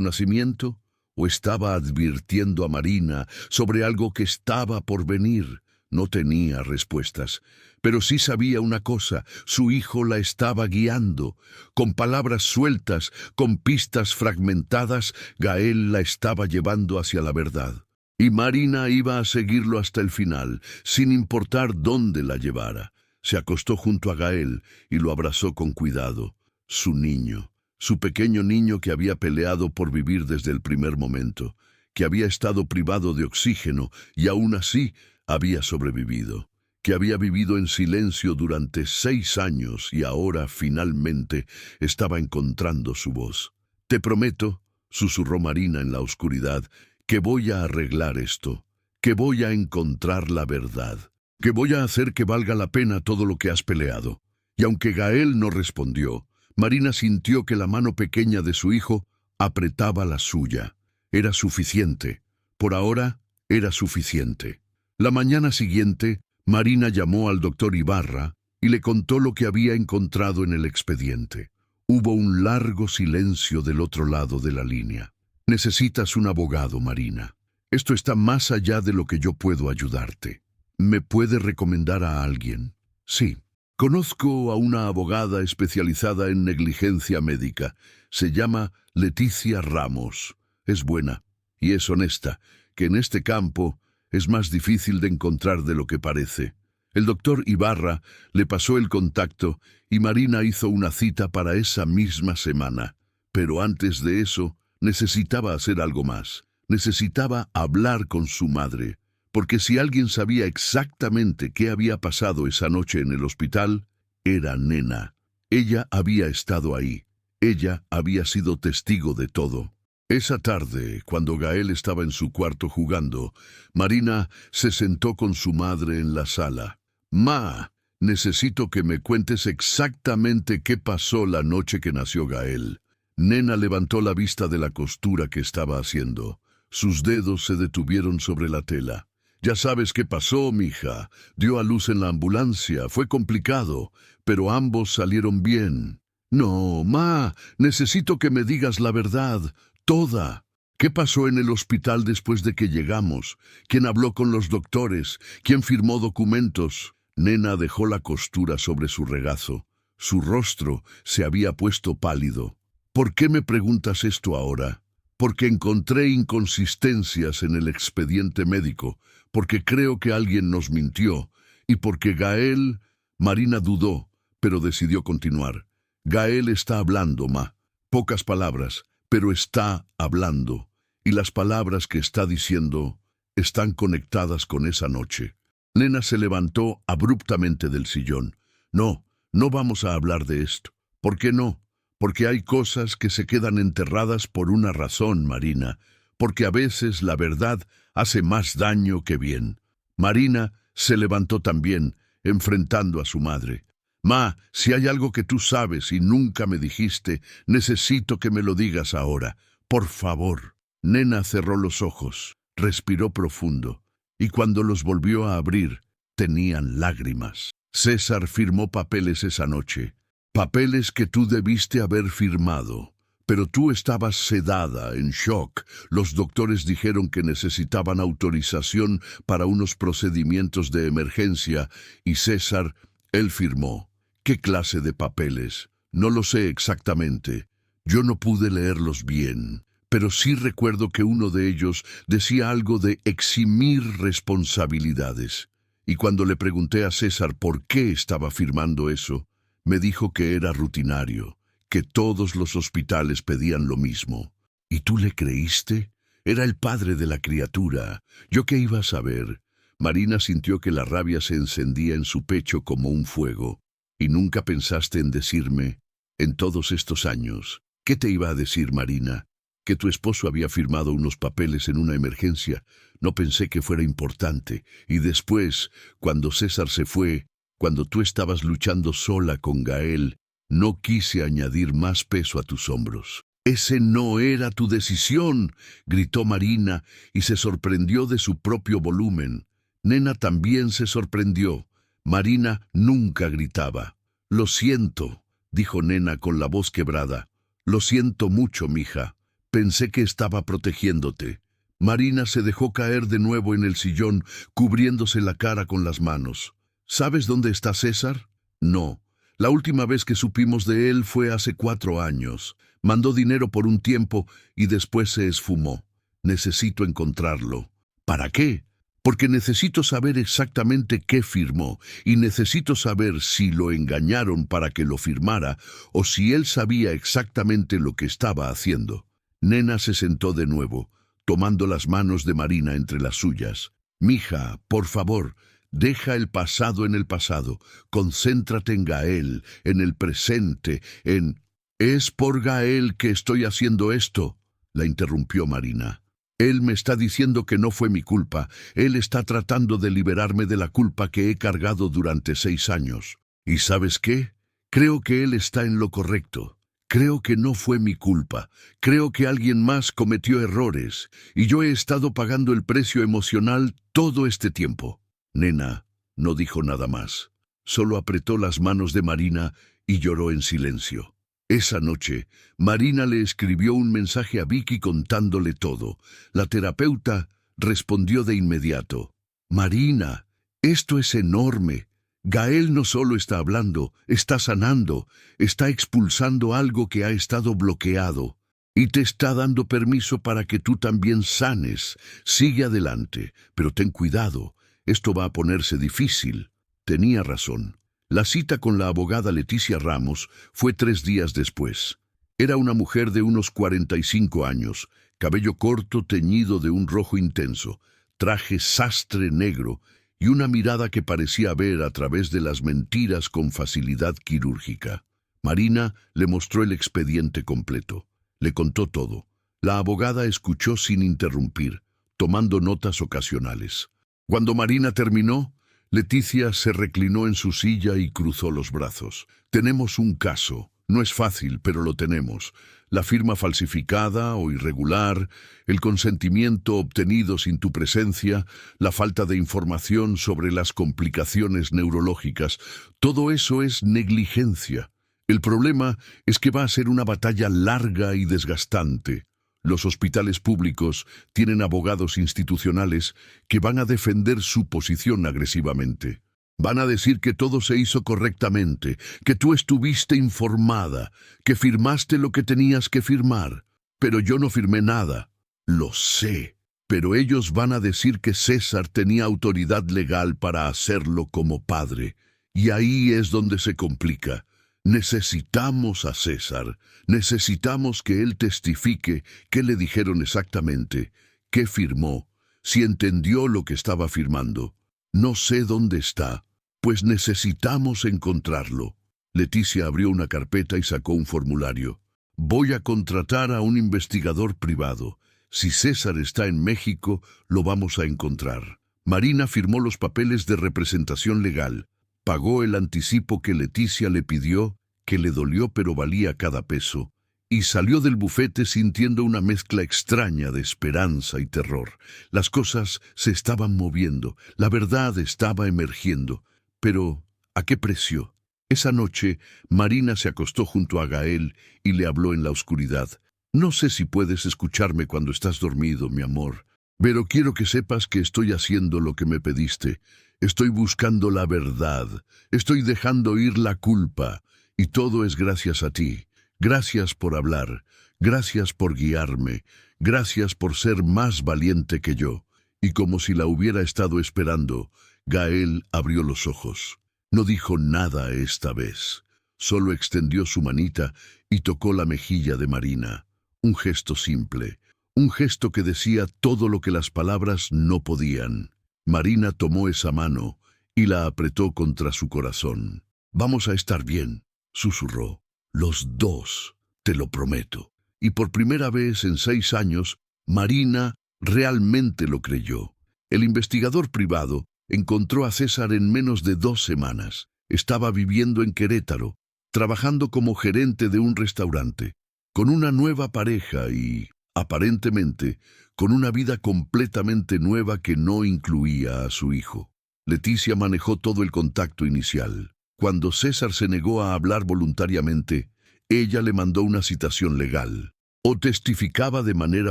nacimiento o estaba advirtiendo a Marina sobre algo que estaba por venir? No tenía respuestas, pero sí sabía una cosa: su hijo la estaba guiando. Con palabras sueltas, con pistas fragmentadas, Gael la estaba llevando hacia la verdad. Y Marina iba a seguirlo hasta el final, sin importar dónde la llevara. Se acostó junto a Gael y lo abrazó con cuidado. Su niño, su pequeño niño que había peleado por vivir desde el primer momento, que había estado privado de oxígeno y aún así había sobrevivido, que había vivido en silencio durante 6 años y ahora finalmente estaba encontrando su voz. «Te prometo», susurró Marina en la oscuridad, que voy a arreglar esto, que voy a encontrar la verdad, que voy a hacer que valga la pena todo lo que has peleado. Y aunque Gael no respondió, Marina sintió que la mano pequeña de su hijo apretaba la suya. Era suficiente. Por ahora, era suficiente. La mañana siguiente, Marina llamó al doctor Ibarra y le contó lo que había encontrado en el expediente. Hubo un largo silencio del otro lado de la línea. Necesitas un abogado, Marina. Esto está más allá de lo que yo puedo ayudarte. ¿Me puede recomendar a alguien? Sí. Conozco a una abogada especializada en negligencia médica. Se llama Leticia Ramos. Es buena y es honesta, que en este campo es más difícil de encontrar de lo que parece. El doctor Ibarra le pasó el contacto y Marina hizo una cita para esa misma semana. Pero antes de eso, necesitaba hacer algo más. Necesitaba hablar con su madre. Porque si alguien sabía exactamente qué había pasado esa noche en el hospital, era Nena. Ella había estado ahí. Ella había sido testigo de todo. Esa tarde, cuando Gael estaba en su cuarto jugando, Marina se sentó con su madre en la sala. «Ma, necesito que me cuentes exactamente qué pasó la noche que nació Gael». Nena levantó la vista de la costura que estaba haciendo. Sus dedos se detuvieron sobre la tela. «Ya sabes qué pasó, mija. Dio a luz en la ambulancia. Fue complicado, pero ambos salieron bien». «No, ma, necesito que me digas la verdad, toda. ¿Qué pasó en el hospital después de que llegamos? ¿Quién habló con los doctores? ¿Quién firmó documentos?» Nena dejó la costura sobre su regazo. Su rostro se había puesto pálido. «¿Por qué me preguntas esto ahora?» «Porque encontré inconsistencias en el expediente médico, porque creo que alguien nos mintió, y porque Gael...» Marina dudó, pero decidió continuar. «Gael está hablando, ma. Pocas palabras, pero está hablando. Y las palabras que está diciendo están conectadas con esa noche». Nena se levantó abruptamente del sillón. «No, no vamos a hablar de esto. ¿Por qué no? Porque hay cosas que se quedan enterradas por una razón, Marina. Porque a veces la verdad hace más daño que bien». Marina se levantó también, enfrentando a su madre. «Ma, si hay algo que tú sabes y nunca me dijiste, necesito que me lo digas ahora. Por favor». Nena cerró los ojos, respiró profundo, y cuando los volvió a abrir, tenían lágrimas. «César firmó papeles esa noche. Papeles que tú debiste haber firmado. Pero tú estabas sedada, en shock. Los doctores dijeron que necesitaban autorización para unos procedimientos de emergencia, y César, él firmó. ¿Qué clase de papeles? No lo sé exactamente. Yo no pude leerlos bien, pero sí recuerdo que uno de ellos decía algo de eximir responsabilidades. Y cuando le pregunté a César por qué estaba firmando eso, me dijo que era rutinario, que todos los hospitales pedían lo mismo. ¿Y tú le creíste? Era el padre de la criatura. ¿Yo qué iba a saber?» Marina sintió que la rabia se encendía en su pecho como un fuego. «¿Y nunca pensaste en decirme, en todos estos años?» «¿Qué te iba a decir, Marina? Que tu esposo había firmado unos papeles en una emergencia. No pensé que fuera importante. Y después, cuando César se fue, cuando tú estabas luchando sola con Gael, no quise añadir más peso a tus hombros». «Ese no era tu decisión», gritó Marina y se sorprendió de su propio volumen. Nena también se sorprendió. Marina nunca gritaba. «Lo siento», dijo Nena con la voz quebrada. «Lo siento mucho, mija. Pensé que estaba protegiéndote». Marina se dejó caer de nuevo en el sillón, cubriéndose la cara con las manos. «¿Sabes dónde está César?» «No. La última vez que supimos de él fue hace 4 años. Mandó dinero por un tiempo y después se esfumó. Necesito encontrarlo». «¿Para qué?» «Porque necesito saber exactamente qué firmó y necesito saber si lo engañaron para que lo firmara o si él sabía exactamente lo que estaba haciendo». Nena se sentó de nuevo, tomando las manos de Marina entre las suyas. «Mija, por favor, deja el pasado en el pasado. Concéntrate en Gael, en el presente, en...» «Es por Gael que estoy haciendo esto». la interrumpió Marina. Él me está diciendo que no fue mi culpa. Él está tratando de liberarme de la culpa que he cargado durante 6 años. ¿Y sabes qué? Creo que él está en lo correcto. Creo que no fue mi culpa. Creo que alguien más cometió errores, y yo he estado pagando el precio emocional todo este tiempo. Nena no dijo nada más. Solo apretó las manos de Marina y lloró en silencio. Esa noche, Marina le escribió un mensaje a Vicky contándole todo. La terapeuta respondió de inmediato. Marina, esto es enorme. Gael no solo está hablando, está sanando, está expulsando algo que ha estado bloqueado y te está dando permiso para que tú también sanes. Sigue adelante, pero ten cuidado, esto va a ponerse difícil. Tenía razón. La cita con la abogada Leticia Ramos fue 3 días después. Era una mujer de unos 45 años, cabello corto teñido de un rojo intenso, traje sastre negro y una mirada que parecía ver a través de las mentiras con facilidad quirúrgica. Marina le mostró el expediente completo. Le contó todo. La abogada escuchó sin interrumpir, tomando notas ocasionales. Cuando Marina terminó, Leticia se reclinó en su silla y cruzó los brazos. Tenemos un caso. No es fácil, pero lo tenemos. La firma falsificada o irregular, el consentimiento obtenido sin tu presencia, la falta de información sobre las complicaciones neurológicas, todo eso es negligencia. El problema es que va a ser una batalla larga y desgastante. Los hospitales públicos tienen abogados institucionales que van a defender su posición agresivamente. Van a decir que todo se hizo correctamente, que tú estuviste informada, que firmaste lo que tenías que firmar. Pero yo no firmé nada. Lo sé. Pero ellos van a decir que César tenía autoridad legal para hacerlo como padre. Y ahí es donde se complica. Necesitamos a César. Necesitamos que él testifique qué le dijeron exactamente, qué firmó, si entendió lo que estaba firmando. No sé dónde está, pues necesitamos encontrarlo. Leticia abrió una carpeta y sacó un formulario. Voy a contratar a un investigador privado. Si César está en México, lo vamos a encontrar. Marina firmó los papeles de representación legal. Pagó el anticipo que Leticia le pidió, que le dolió pero valía cada peso, y salió del bufete sintiendo una mezcla extraña de esperanza y terror. Las cosas se estaban moviendo, la verdad estaba emergiendo. Pero, ¿a qué precio? Esa noche, Marina se acostó junto a Gael y le habló en la oscuridad. No sé si puedes escucharme cuando estás dormido, mi amor, pero quiero que sepas que estoy haciendo lo que me pediste. Estoy buscando la verdad, estoy dejando ir la culpa, y todo es gracias a ti. Gracias por hablar, gracias por guiarme, gracias por ser más valiente que yo. Y como si la hubiera estado esperando, Gael abrió los ojos. No dijo nada esta vez, solo extendió su manita y tocó la mejilla de Marina. Un gesto simple, un gesto que decía todo lo que las palabras no podían. Marina tomó esa mano y la apretó contra su corazón. Vamos a estar bien, susurró. Los dos, te lo prometo. Y por primera vez en 6 años, Marina realmente lo creyó. El investigador privado encontró a César en menos de 2 semanas. Estaba viviendo en Querétaro, trabajando como gerente de un restaurante, con una nueva pareja y, aparentemente, con una vida completamente nueva que no incluía a su hijo. Leticia manejó todo el contacto inicial. Cuando César se negó a hablar voluntariamente, ella le mandó una citación legal. O testificaba de manera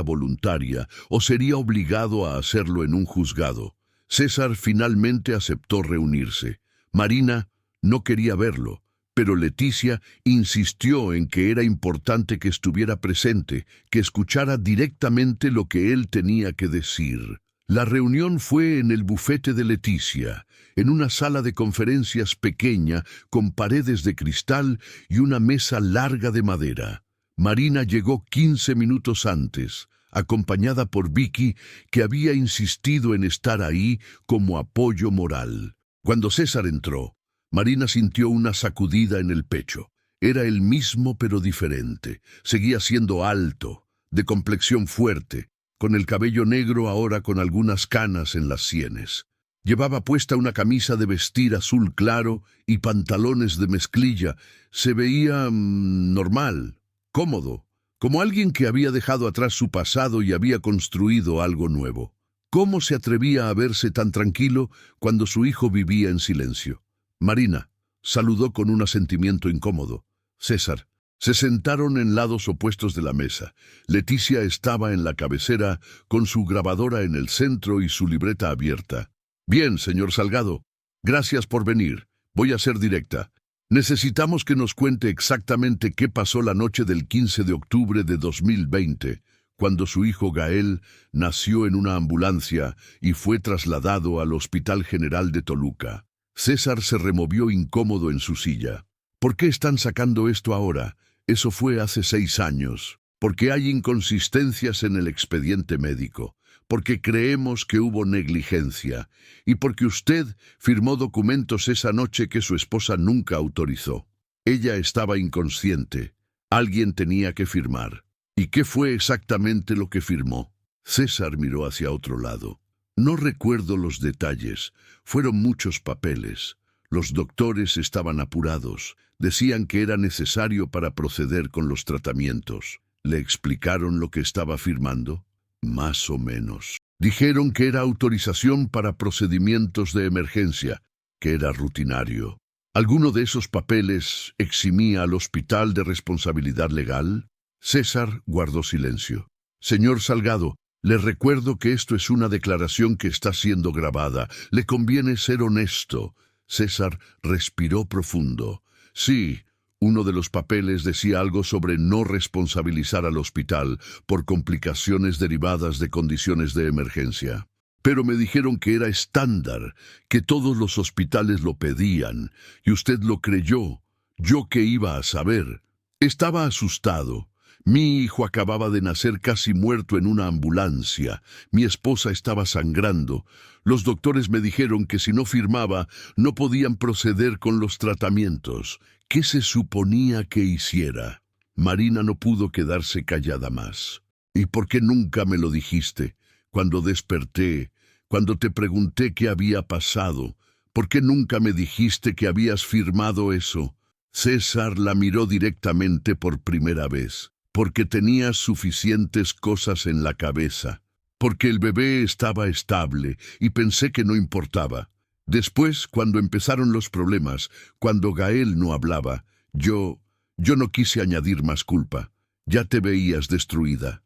voluntaria, o sería obligado a hacerlo en un juzgado. César finalmente aceptó reunirse. Marina no quería verlo, pero Leticia insistió en que era importante que estuviera presente, que escuchara directamente lo que él tenía que decir. La reunión fue en el bufete de Leticia, en una sala de conferencias pequeña con paredes de cristal y una mesa larga de madera. Marina llegó 15 minutos antes, acompañada por Vicky, que había insistido en estar ahí como apoyo moral. Cuando César entró, Marina sintió una sacudida en el pecho. Era el mismo pero diferente. Seguía siendo alto, de complexión fuerte, con el cabello negro ahora con algunas canas en las sienes. Llevaba puesta una camisa de vestir azul claro y pantalones de mezclilla. Se veía normal, cómodo, como alguien que había dejado atrás su pasado y había construido algo nuevo. ¿Cómo se atrevía a verse tan tranquilo cuando su hijo vivía en silencio? Marina saludó con un asentimiento incómodo. César. Se sentaron en lados opuestos de la mesa. Leticia estaba en la cabecera, con su grabadora en el centro y su libreta abierta. Bien, señor Salgado. Gracias por venir. Voy a ser directa. Necesitamos que nos cuente exactamente qué pasó la noche del 15 de octubre de 2020, cuando su hijo Gael nació en una ambulancia y fue trasladado al Hospital General de Toluca. César se removió incómodo en su silla. ¿Por qué están sacando esto ahora? Eso fue hace 6 años. Porque hay inconsistencias en el expediente médico. Porque creemos que hubo negligencia. Y porque usted firmó documentos esa noche que su esposa nunca autorizó. Ella estaba inconsciente. Alguien tenía que firmar. ¿Y qué fue exactamente lo que firmó? César miró hacia otro lado. No recuerdo los detalles. Fueron muchos papeles. Los doctores estaban apurados. Decían que era necesario para proceder con los tratamientos. ¿Le explicaron lo que estaba firmando? Más o menos. Dijeron que era autorización para procedimientos de emergencia, que era rutinario. ¿Alguno de esos papeles eximía al hospital de responsabilidad legal? César guardó silencio. Señor Salgado, le recuerdo que esto es una declaración que está siendo grabada. Le conviene ser honesto. César respiró profundo. Sí, uno de los papeles decía algo sobre no responsabilizar al hospital por complicaciones derivadas de condiciones de emergencia. Pero me dijeron que era estándar, que todos los hospitales lo pedían, y usted lo creyó. ¿Yo qué iba a saber? Estaba asustado. Mi hijo acababa de nacer casi muerto en una ambulancia. Mi esposa estaba sangrando. Los doctores me dijeron que si no firmaba, no podían proceder con los tratamientos. ¿Qué se suponía que hiciera? Marina no pudo quedarse callada más. ¿Y por qué nunca me lo dijiste? Cuando desperté, cuando te pregunté qué había pasado, ¿por qué nunca me dijiste que habías firmado eso? César la miró directamente por primera vez. Porque tenía suficientes cosas en la cabeza, porque el bebé estaba estable y pensé que no importaba. Después, cuando empezaron los problemas, cuando Gael no hablaba, yo no quise añadir más culpa. Ya te veías destruida.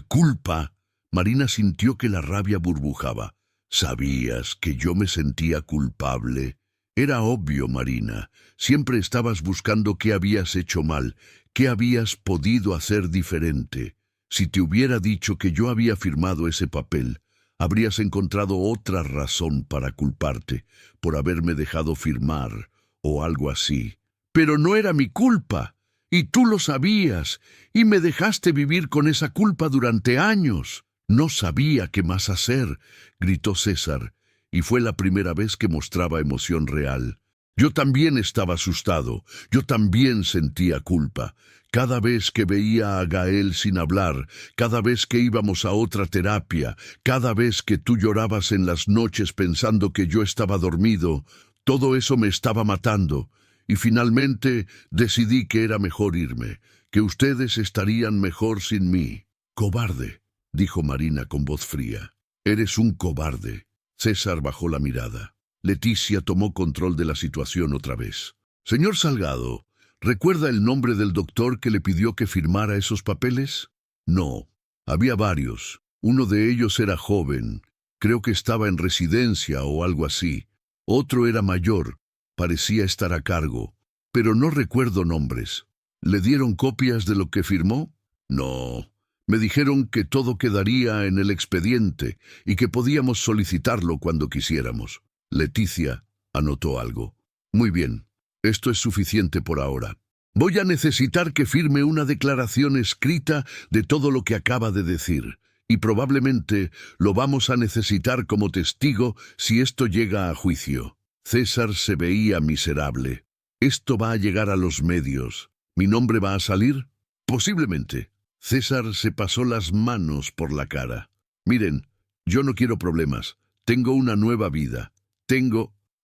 ¿Culpa? Marina sintió que la rabia burbujaba. ¿Sabías que yo me sentía culpable? Era obvio, Marina. Siempre estabas buscando qué habías hecho mal, qué habías podido hacer diferente. Si te hubiera dicho que yo había firmado ese papel, habrías encontrado otra razón para culparte, por haberme dejado firmar, o algo así. Pero no era mi culpa, y tú lo sabías, y me dejaste vivir con esa culpa durante años. No sabía qué más hacer, gritó César, y fue la primera vez que mostraba emoción real. Yo también estaba asustado, yo también sentía culpa. Cada vez que veía a Gael sin hablar, cada vez que íbamos a otra terapia, cada vez que tú llorabas en las noches pensando que yo estaba dormido, todo eso me estaba matando. Y finalmente decidí que era mejor irme, que ustedes estarían mejor sin mí. Cobarde, dijo Marina con voz fría. Eres un cobarde. César bajó la mirada. Leticia tomó control de la situación otra vez. Señor Salgado, ¿recuerda el nombre del doctor que le pidió que firmara esos papeles? No, había varios. Uno de ellos era joven. Creo que estaba en residencia o algo así. Otro era mayor. Parecía estar a cargo. Pero no recuerdo nombres. ¿Le dieron copias de lo que firmó? No. Me dijeron que todo quedaría en el expediente y que podíamos solicitarlo cuando quisiéramos. Leticia anotó algo. Muy bien, esto es suficiente por ahora. Voy a necesitar que firme una declaración escrita de todo lo que acaba de decir, y probablemente lo vamos a necesitar como testigo si esto llega a juicio. César se veía miserable. Esto va a llegar a los medios. ¿Mi nombre va a salir? Posiblemente. César se pasó las manos por la cara. Miren, yo no quiero problemas. Tengo una nueva vida.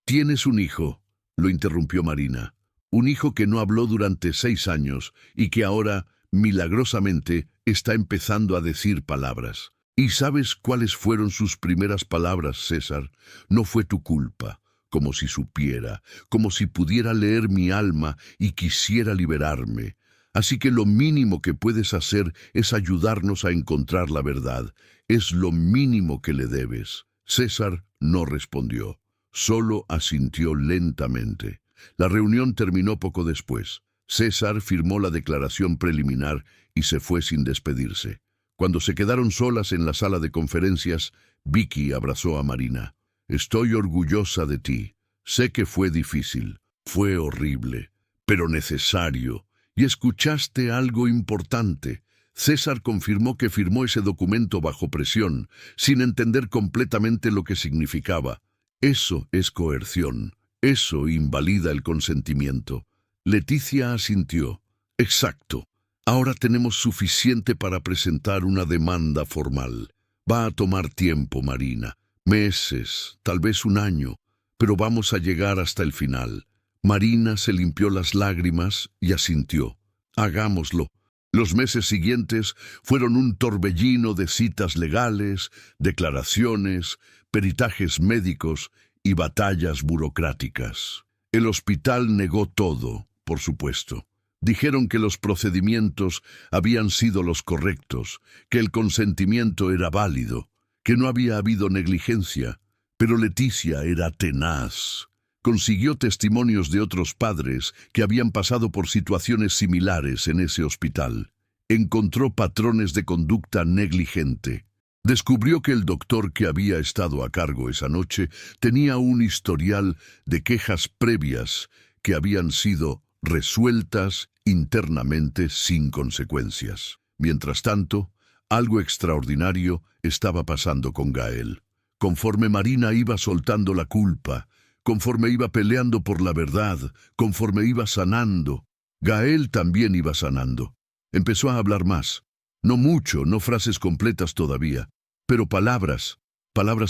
Tienes un hijo, lo interrumpió Marina. Un hijo que no habló durante 6 años y que ahora, milagrosamente, está empezando a decir palabras. ¿Y sabes cuáles fueron sus primeras palabras, César? No fue tu culpa. Como si supiera, como si pudiera leer mi alma y quisiera liberarme. Así que lo mínimo que puedes hacer es ayudarnos a encontrar la verdad. Es lo mínimo que le debes. César no respondió, solo asintió lentamente. La reunión terminó poco después. César firmó la declaración preliminar y se fue sin despedirse. Cuando se quedaron solas en la sala de conferencias, Vicky abrazó a Marina. Estoy orgullosa de ti. Sé que fue difícil, fue horrible, pero necesario. Y escuchaste algo importante. César confirmó que firmó ese documento bajo presión, sin entender completamente lo que significaba. Eso es coerción. Eso invalida el consentimiento. Leticia asintió. Exacto. Ahora tenemos suficiente para presentar una demanda formal. Va a tomar tiempo, Marina. Meses, tal vez un año, pero vamos a llegar hasta el final. Marina se limpió las lágrimas y asintió. Hagámoslo. Los meses siguientes fueron un torbellino de citas legales, declaraciones, peritajes médicos y batallas burocráticas. El hospital negó todo, por supuesto. Dijeron que los procedimientos habían sido los correctos, que el consentimiento era válido, que no había habido negligencia, pero Leticia era tenaz. Consiguió testimonios de otros padres que habían pasado por situaciones similares en ese hospital. Encontró patrones de conducta negligente. Descubrió que el doctor que había estado a cargo esa noche tenía un historial de quejas previas que habían sido resueltas internamente sin consecuencias. Mientras tanto, algo extraordinario estaba pasando con Gael. Conforme Marina iba soltando la culpa, conforme iba peleando por la verdad, conforme iba sanando, Gael también iba sanando. Empezó a hablar más. No mucho, no frases completas todavía, pero palabras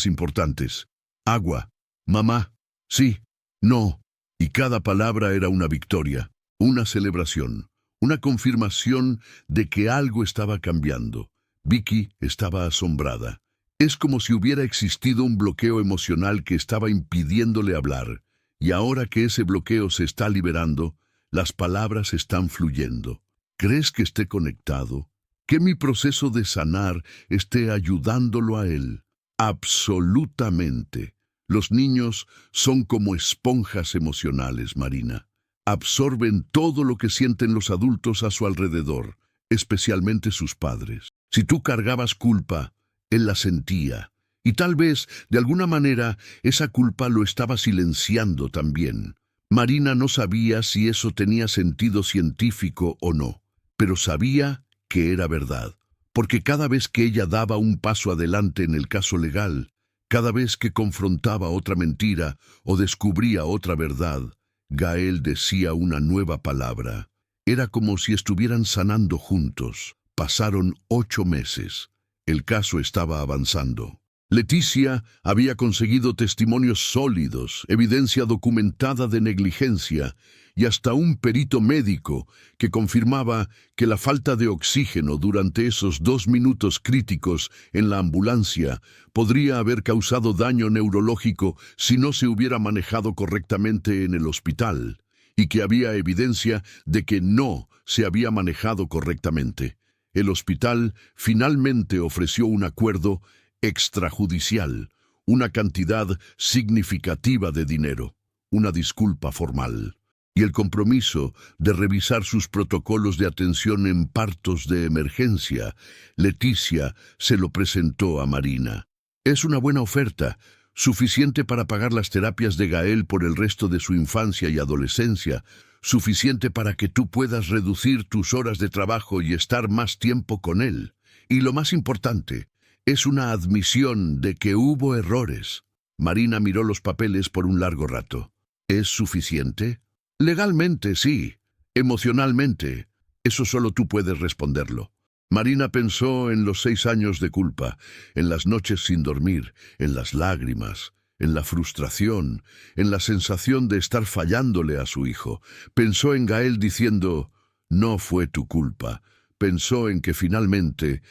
importantes. Agua, mamá, sí, no. Y cada palabra era una victoria, una celebración, una confirmación de que algo estaba cambiando. Vicky estaba asombrada. Es como si hubiera existido un bloqueo emocional que estaba impidiéndole hablar, y ahora que ese bloqueo se está liberando, las palabras están fluyendo. ¿Crees que esté conectado? ¿Que mi proceso de sanar esté ayudándolo a él? Absolutamente. Los niños son como esponjas emocionales, Marina. Absorben todo lo que sienten los adultos a su alrededor, especialmente sus padres. Si tú cargabas culpa, él la sentía, y tal vez, de alguna manera, esa culpa lo estaba silenciando también. Marina no sabía si eso tenía sentido científico o no, pero sabía que era verdad, porque cada vez que ella daba un paso adelante en el caso legal, cada vez que confrontaba otra mentira o descubría otra verdad, Gael decía una nueva palabra. Era como si estuvieran sanando juntos. Pasaron 8 meses. El caso estaba avanzando. Leticia había conseguido testimonios sólidos, evidencia documentada de negligencia y hasta un perito médico que confirmaba que la falta de oxígeno durante esos 2 minutos críticos en la ambulancia podría haber causado daño neurológico si no se hubiera manejado correctamente en el hospital, y que había evidencia de que no se había manejado correctamente. El hospital finalmente ofreció un acuerdo extrajudicial, una cantidad significativa de dinero, una disculpa formal, y el compromiso de revisar sus protocolos de atención en partos de emergencia. Leticia se lo presentó a Marina. Es una buena oferta, suficiente para pagar las terapias de Gael por el resto de su infancia y adolescencia, suficiente para que tú puedas reducir tus horas de trabajo y estar más tiempo con él. Y lo más importante, es una admisión de que hubo errores. Marina miró los papeles por un largo rato. ¿Es suficiente? Legalmente, sí. Emocionalmente, eso solo tú puedes responderlo. Marina pensó en los 6 años de culpa, en las noches sin dormir, en las lágrimas, en la frustración, en la sensación de estar fallándole a su hijo. Pensó en Gael diciendo, no fue tu culpa. Pensó en que finalmente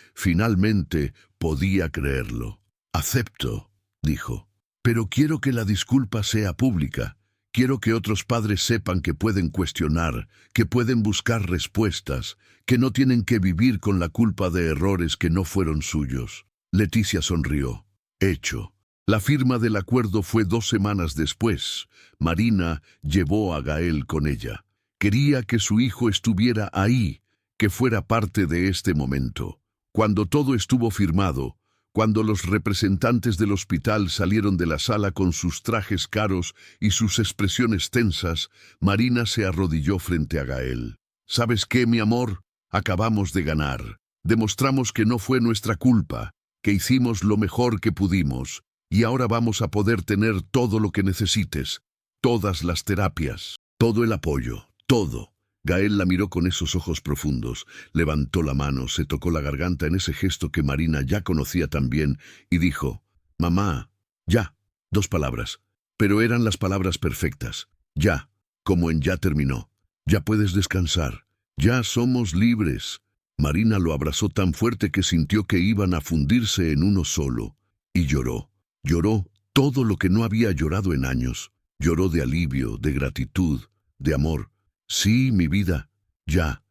podía creerlo. Acepto, dijo, pero quiero que la disculpa sea pública. Quiero que otros padres sepan que pueden cuestionar, que pueden buscar respuestas, que no tienen que vivir con la culpa de errores que no fueron suyos. Leticia sonrió. Hecho. La firma del acuerdo fue 2 semanas después. Marina llevó a Gael con ella. Quería que su hijo estuviera ahí, que fuera parte de este momento. Cuando todo estuvo firmado, cuando los representantes del hospital salieron de la sala con sus trajes caros y sus expresiones tensas, Marina se arrodilló frente a Gael. ¿Sabes qué, mi amor? Acabamos de ganar. Demostramos que no fue nuestra culpa, que hicimos lo mejor que pudimos, y ahora vamos a poder tener todo lo que necesites, todas las terapias, todo el apoyo, todo. Gael la miró con esos ojos profundos, levantó la mano, se tocó la garganta en ese gesto que Marina ya conocía tan bien y dijo, «Mamá, ya», 2 palabras, pero eran las palabras perfectas. Ya, como en ya terminó. Ya puedes descansar. Ya somos libres. Marina lo abrazó tan fuerte que sintió que iban a fundirse en uno solo. Y lloró. Lloró todo lo que no había llorado en años. Lloró de alivio, de gratitud, de amor. Sí, mi vida, ya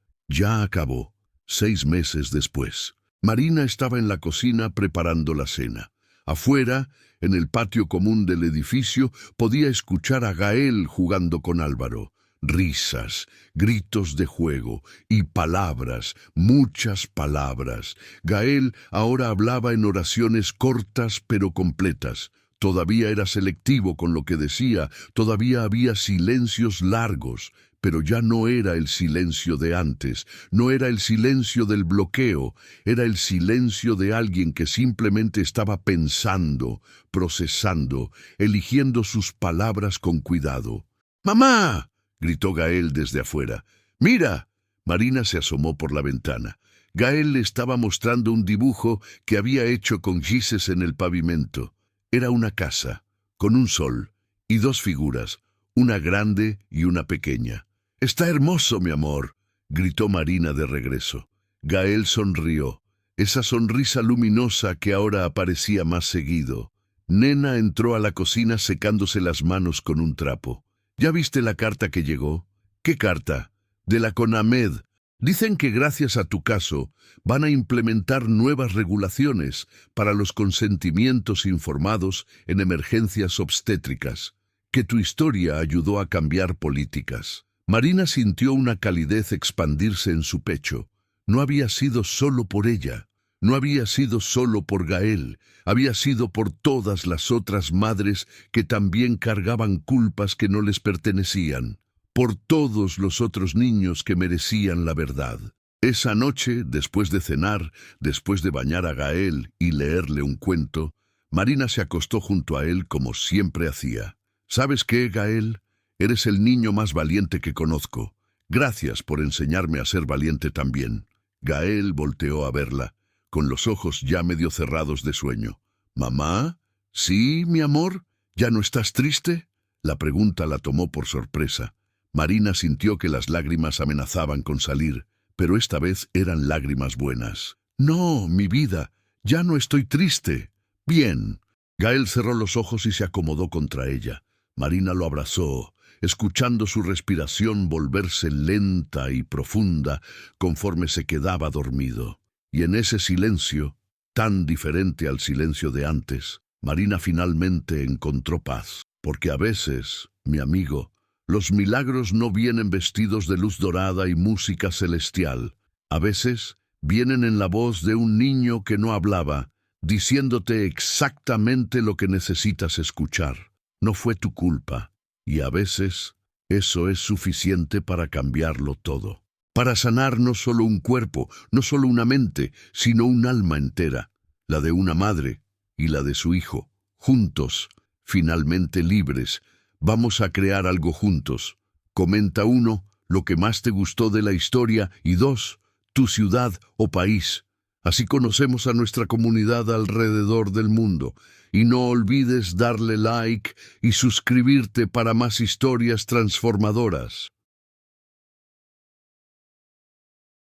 acabó. 6 meses después. Marina estaba en la cocina preparando la cena. Afuera, en el patio común del edificio, podía escuchar a Gael jugando con Álvaro. Risas, gritos de juego y palabras, muchas palabras. Gael ahora hablaba en oraciones cortas pero completas. Todavía era selectivo con lo que decía, todavía había silencios largos. Pero ya no era el silencio de antes, no era el silencio del bloqueo, era el silencio de alguien que simplemente estaba pensando, procesando, eligiendo sus palabras con cuidado. ¡Mamá!, gritó Gael desde afuera. ¡Mira! Marina se asomó por la ventana. Gael le estaba mostrando un dibujo que había hecho con gises en el pavimento. Era una casa, con un sol, y 2 figuras, una grande y una pequeña. «Está hermoso, mi amor», gritó Marina de regreso. Gael sonrió, esa sonrisa luminosa que ahora aparecía más seguido. Nena entró a la cocina secándose las manos con un trapo. «¿Ya viste la carta que llegó?» «¿Qué carta?» «De la CONAMED. Dicen que gracias a tu caso van a implementar nuevas regulaciones para los consentimientos informados en emergencias obstétricas, que tu historia ayudó a cambiar políticas». Marina sintió una calidez expandirse en su pecho. No había sido solo por ella, no había sido solo por Gael, había sido por todas las otras madres que también cargaban culpas que no les pertenecían, por todos los otros niños que merecían la verdad. Esa noche, después de cenar, después de bañar a Gael y leerle un cuento, Marina se acostó junto a él como siempre hacía. «¿Sabes qué, Gael? Eres el niño más valiente que conozco. Gracias por enseñarme a ser valiente también». Gael volteó a verla, con los ojos ya medio cerrados de sueño. «¿Mamá? ¿Sí, mi amor? ¿Ya no estás triste?» La pregunta la tomó por sorpresa. Marina sintió que las lágrimas amenazaban con salir, pero esta vez eran lágrimas buenas. «No, mi vida, ya no estoy triste». «Bien». Gael cerró los ojos y se acomodó contra ella. Marina lo abrazó, escuchando su respiración volverse lenta y profunda conforme se quedaba dormido. Y en ese silencio, tan diferente al silencio de antes, Marina finalmente encontró paz. Porque a veces, mi amigo, los milagros no vienen vestidos de luz dorada y música celestial. A veces vienen en la voz de un niño que no hablaba, diciéndote exactamente lo que necesitas escuchar. No fue tu culpa. Y a veces eso es suficiente para cambiarlo todo. Para sanar no solo un cuerpo, no solo una mente, sino un alma entera. La de una madre y la de su hijo. Juntos, finalmente libres, vamos a crear algo juntos. Comenta 1, lo que más te gustó de la historia y 2, tu ciudad o país. Así conocemos a nuestra comunidad alrededor del mundo. Y no olvides darle like y suscribirte para más historias transformadoras.